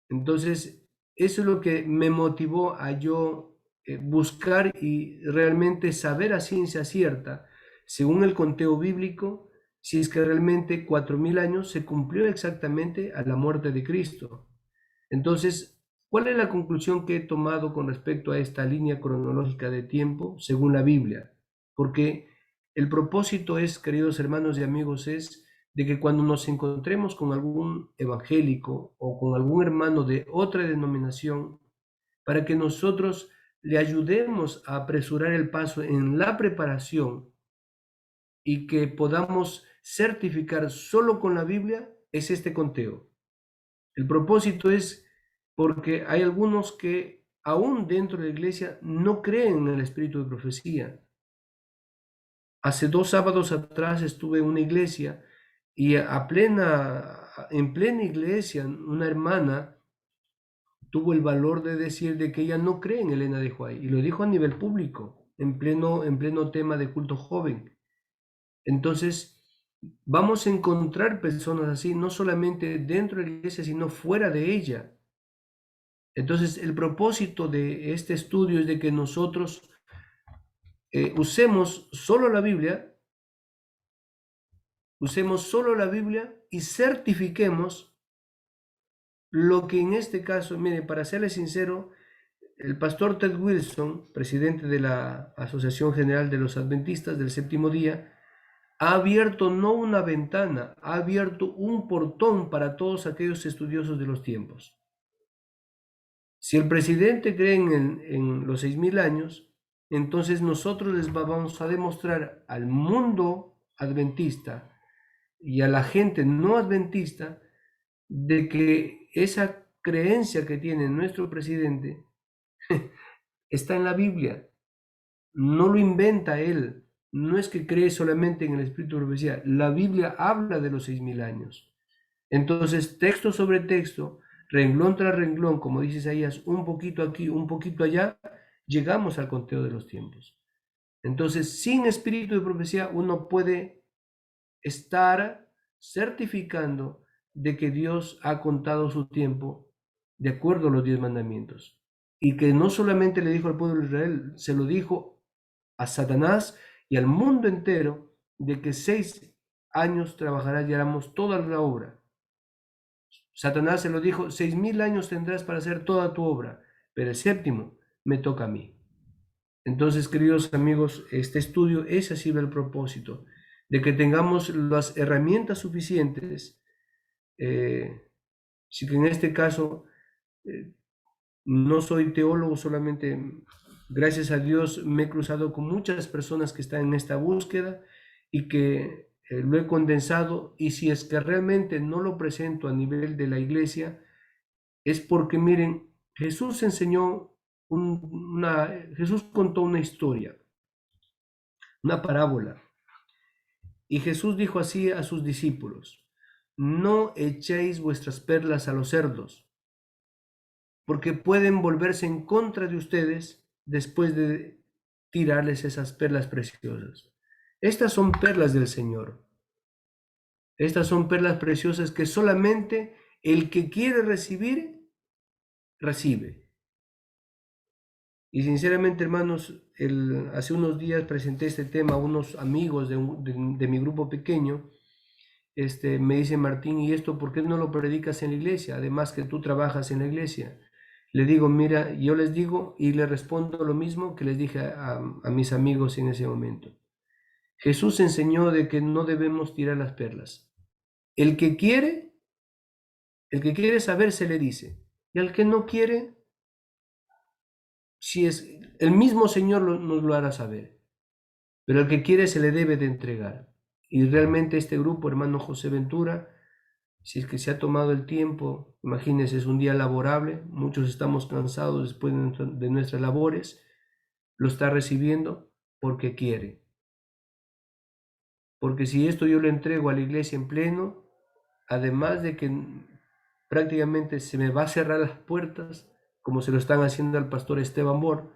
Entonces, eso es lo que me motivó a yo buscar y realmente saber a ciencia cierta, según el conteo bíblico, si es que realmente 4.000 años se cumplió exactamente a la muerte de Cristo. Entonces, ¿cuál es la conclusión que he tomado con respecto a esta línea cronológica de tiempo según la Biblia? Porque el propósito es, queridos hermanos y amigos, es de que cuando nos encontremos con algún evangélico o con algún hermano de otra denominación, para que nosotros le ayudemos a apresurar el paso en la preparación y que podamos certificar solo con la Biblia, es este conteo. El propósito es porque hay algunos que aún dentro de la iglesia no creen en el espíritu de profecía. Hace 2 sábados atrás estuve en una iglesia y en plena iglesia, una hermana tuvo el valor de decir de que ella no cree en Elena de White y lo dijo a nivel público, en pleno tema de culto joven. Entonces, vamos a encontrar personas así, no solamente dentro de la iglesia, sino fuera de ella. Entonces, el propósito de este estudio es de que nosotros usemos solo la Biblia y certifiquemos lo que en este caso, mire, para serle sincero, el pastor Ted Wilson, presidente de la Asociación General de los Adventistas del Séptimo Día, ha abierto no una ventana, ha abierto un portón para todos aquellos estudiosos de los tiempos. Si el presidente cree en los 6.000 años, entonces nosotros les vamos a demostrar al mundo adventista y a la gente no adventista de que esa creencia que tiene nuestro presidente Está en la Biblia. No lo inventa él. No es que cree solamente en el espíritu de profecía. La Biblia habla de los 6.000 años. Entonces, texto sobre texto, renglón tras renglón, como dice Isaías, un poquito aquí, un poquito allá, llegamos al conteo de los tiempos. Entonces, sin espíritu de profecía, uno puede estar certificando de que Dios ha contado su tiempo de acuerdo a los 10 mandamientos. Y que no solamente le dijo al pueblo de Israel, se lo dijo a Satanás y al mundo entero, de que 6 años trabajarás y haremos toda la obra. Satanás se lo dijo, 6.000 años tendrás para hacer toda tu obra, pero el séptimo me toca a mí. Entonces, queridos amigos, este estudio es así el propósito, de que tengamos las herramientas suficientes, si que en este caso no soy teólogo, solamente gracias a Dios me he cruzado con muchas personas que están en esta búsqueda y que lo he condensado, y si es que realmente no lo presento a nivel de la iglesia, es porque miren, Jesús enseñó Jesús contó una historia, una parábola, y Jesús dijo así a sus discípulos: no echéis vuestras perlas a los cerdos, porque pueden volverse en contra de ustedes después de tirarles esas perlas preciosas. Estas son perlas del Señor. Estas son perlas preciosas que solamente el que quiere recibir, recibe. Y sinceramente, hermanos, hace unos días presenté este tema a unos amigos de mi grupo pequeño. Me dice: Martín, ¿y esto por qué no lo predicas en la iglesia? Además que tú trabajas en la iglesia. Le digo: mira, yo les digo y les respondo lo mismo que les dije a mis amigos en ese momento. Jesús enseñó de que no debemos tirar las perlas. El que quiere saber se le dice. Y al que no quiere, si es el mismo Señor nos lo hará saber. Pero al que quiere se le debe de entregar. Y realmente este grupo, hermano José Ventura, si es que se ha tomado el tiempo, imagínense, es un día laborable, muchos estamos cansados después de nuestras labores, lo está recibiendo porque quiere. Porque si esto yo lo entrego a la iglesia en pleno, además de que prácticamente se me va a cerrar las puertas, como se lo están haciendo al pastor Esteban Bor,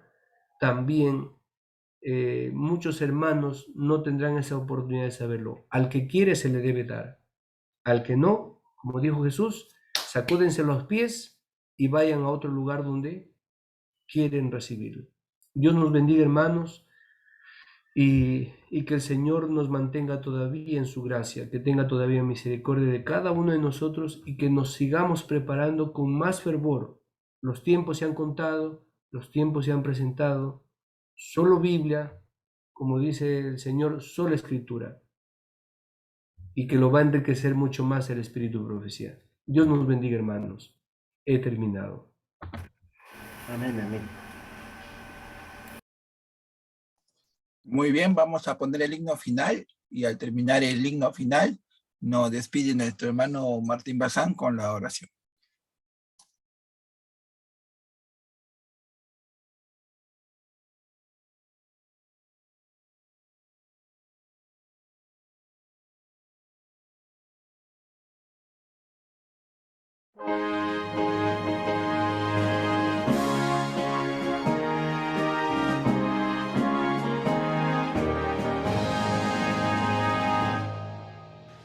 también muchos hermanos no tendrán esa oportunidad de saberlo. Al que quiere se le debe dar. Al que no, como dijo Jesús, sacúdense los pies y vayan a otro lugar donde quieren recibirlo. Dios nos bendiga, hermanos, y que el Señor nos mantenga todavía en su gracia, que tenga todavía misericordia de cada uno de nosotros y que nos sigamos preparando con más fervor. Los tiempos se han contado, los tiempos se han presentado. Solo Biblia, como dice el Señor, solo Escritura, y que lo va a enriquecer mucho más el espíritu de profecía. Dios nos bendiga, hermanos. He terminado. Amén, amén. Muy bien, vamos a poner el himno final, y al terminar el himno final nos despide nuestro hermano Martín Bazán con la oración.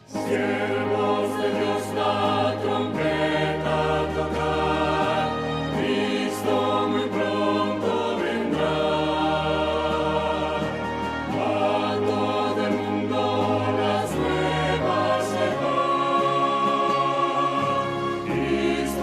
Siervos de Dios, la trompeta tocar, Cristo muy pronto vendrá. A todo el mundo las nuevas llevar. Cristo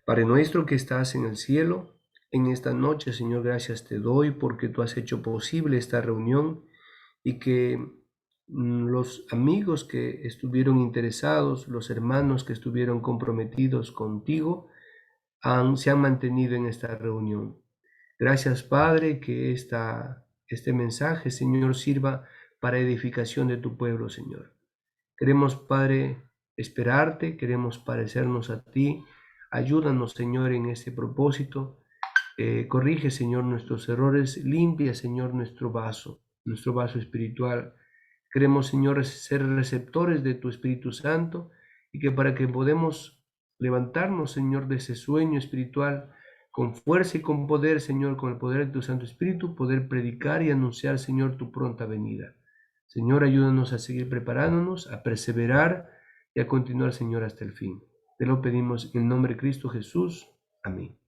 Padre nuestro que estás en el cielo, en esta noche, Señor, gracias te doy porque tú has hecho posible esta reunión y que los amigos que estuvieron interesados, los hermanos que estuvieron comprometidos contigo, se han mantenido en esta reunión. Gracias, Padre, que este mensaje, Señor, sirva para edificación de tu pueblo, Señor. Queremos, Padre, esperarte, queremos parecernos a ti. Ayúdanos, Señor, en este propósito. Corrige, Señor, nuestros errores. Limpia, Señor, nuestro vaso espiritual. Queremos, Señor, ser receptores de tu Espíritu Santo y que para que podamos levantarnos, Señor, de ese sueño espiritual con fuerza y con poder, Señor, con el poder de tu Santo Espíritu, poder predicar y anunciar, Señor, tu pronta venida. Señor, ayúdanos a seguir preparándonos, a perseverar y a continuar, Señor, hasta el fin. Te lo pedimos en el nombre de Cristo Jesús. Amén.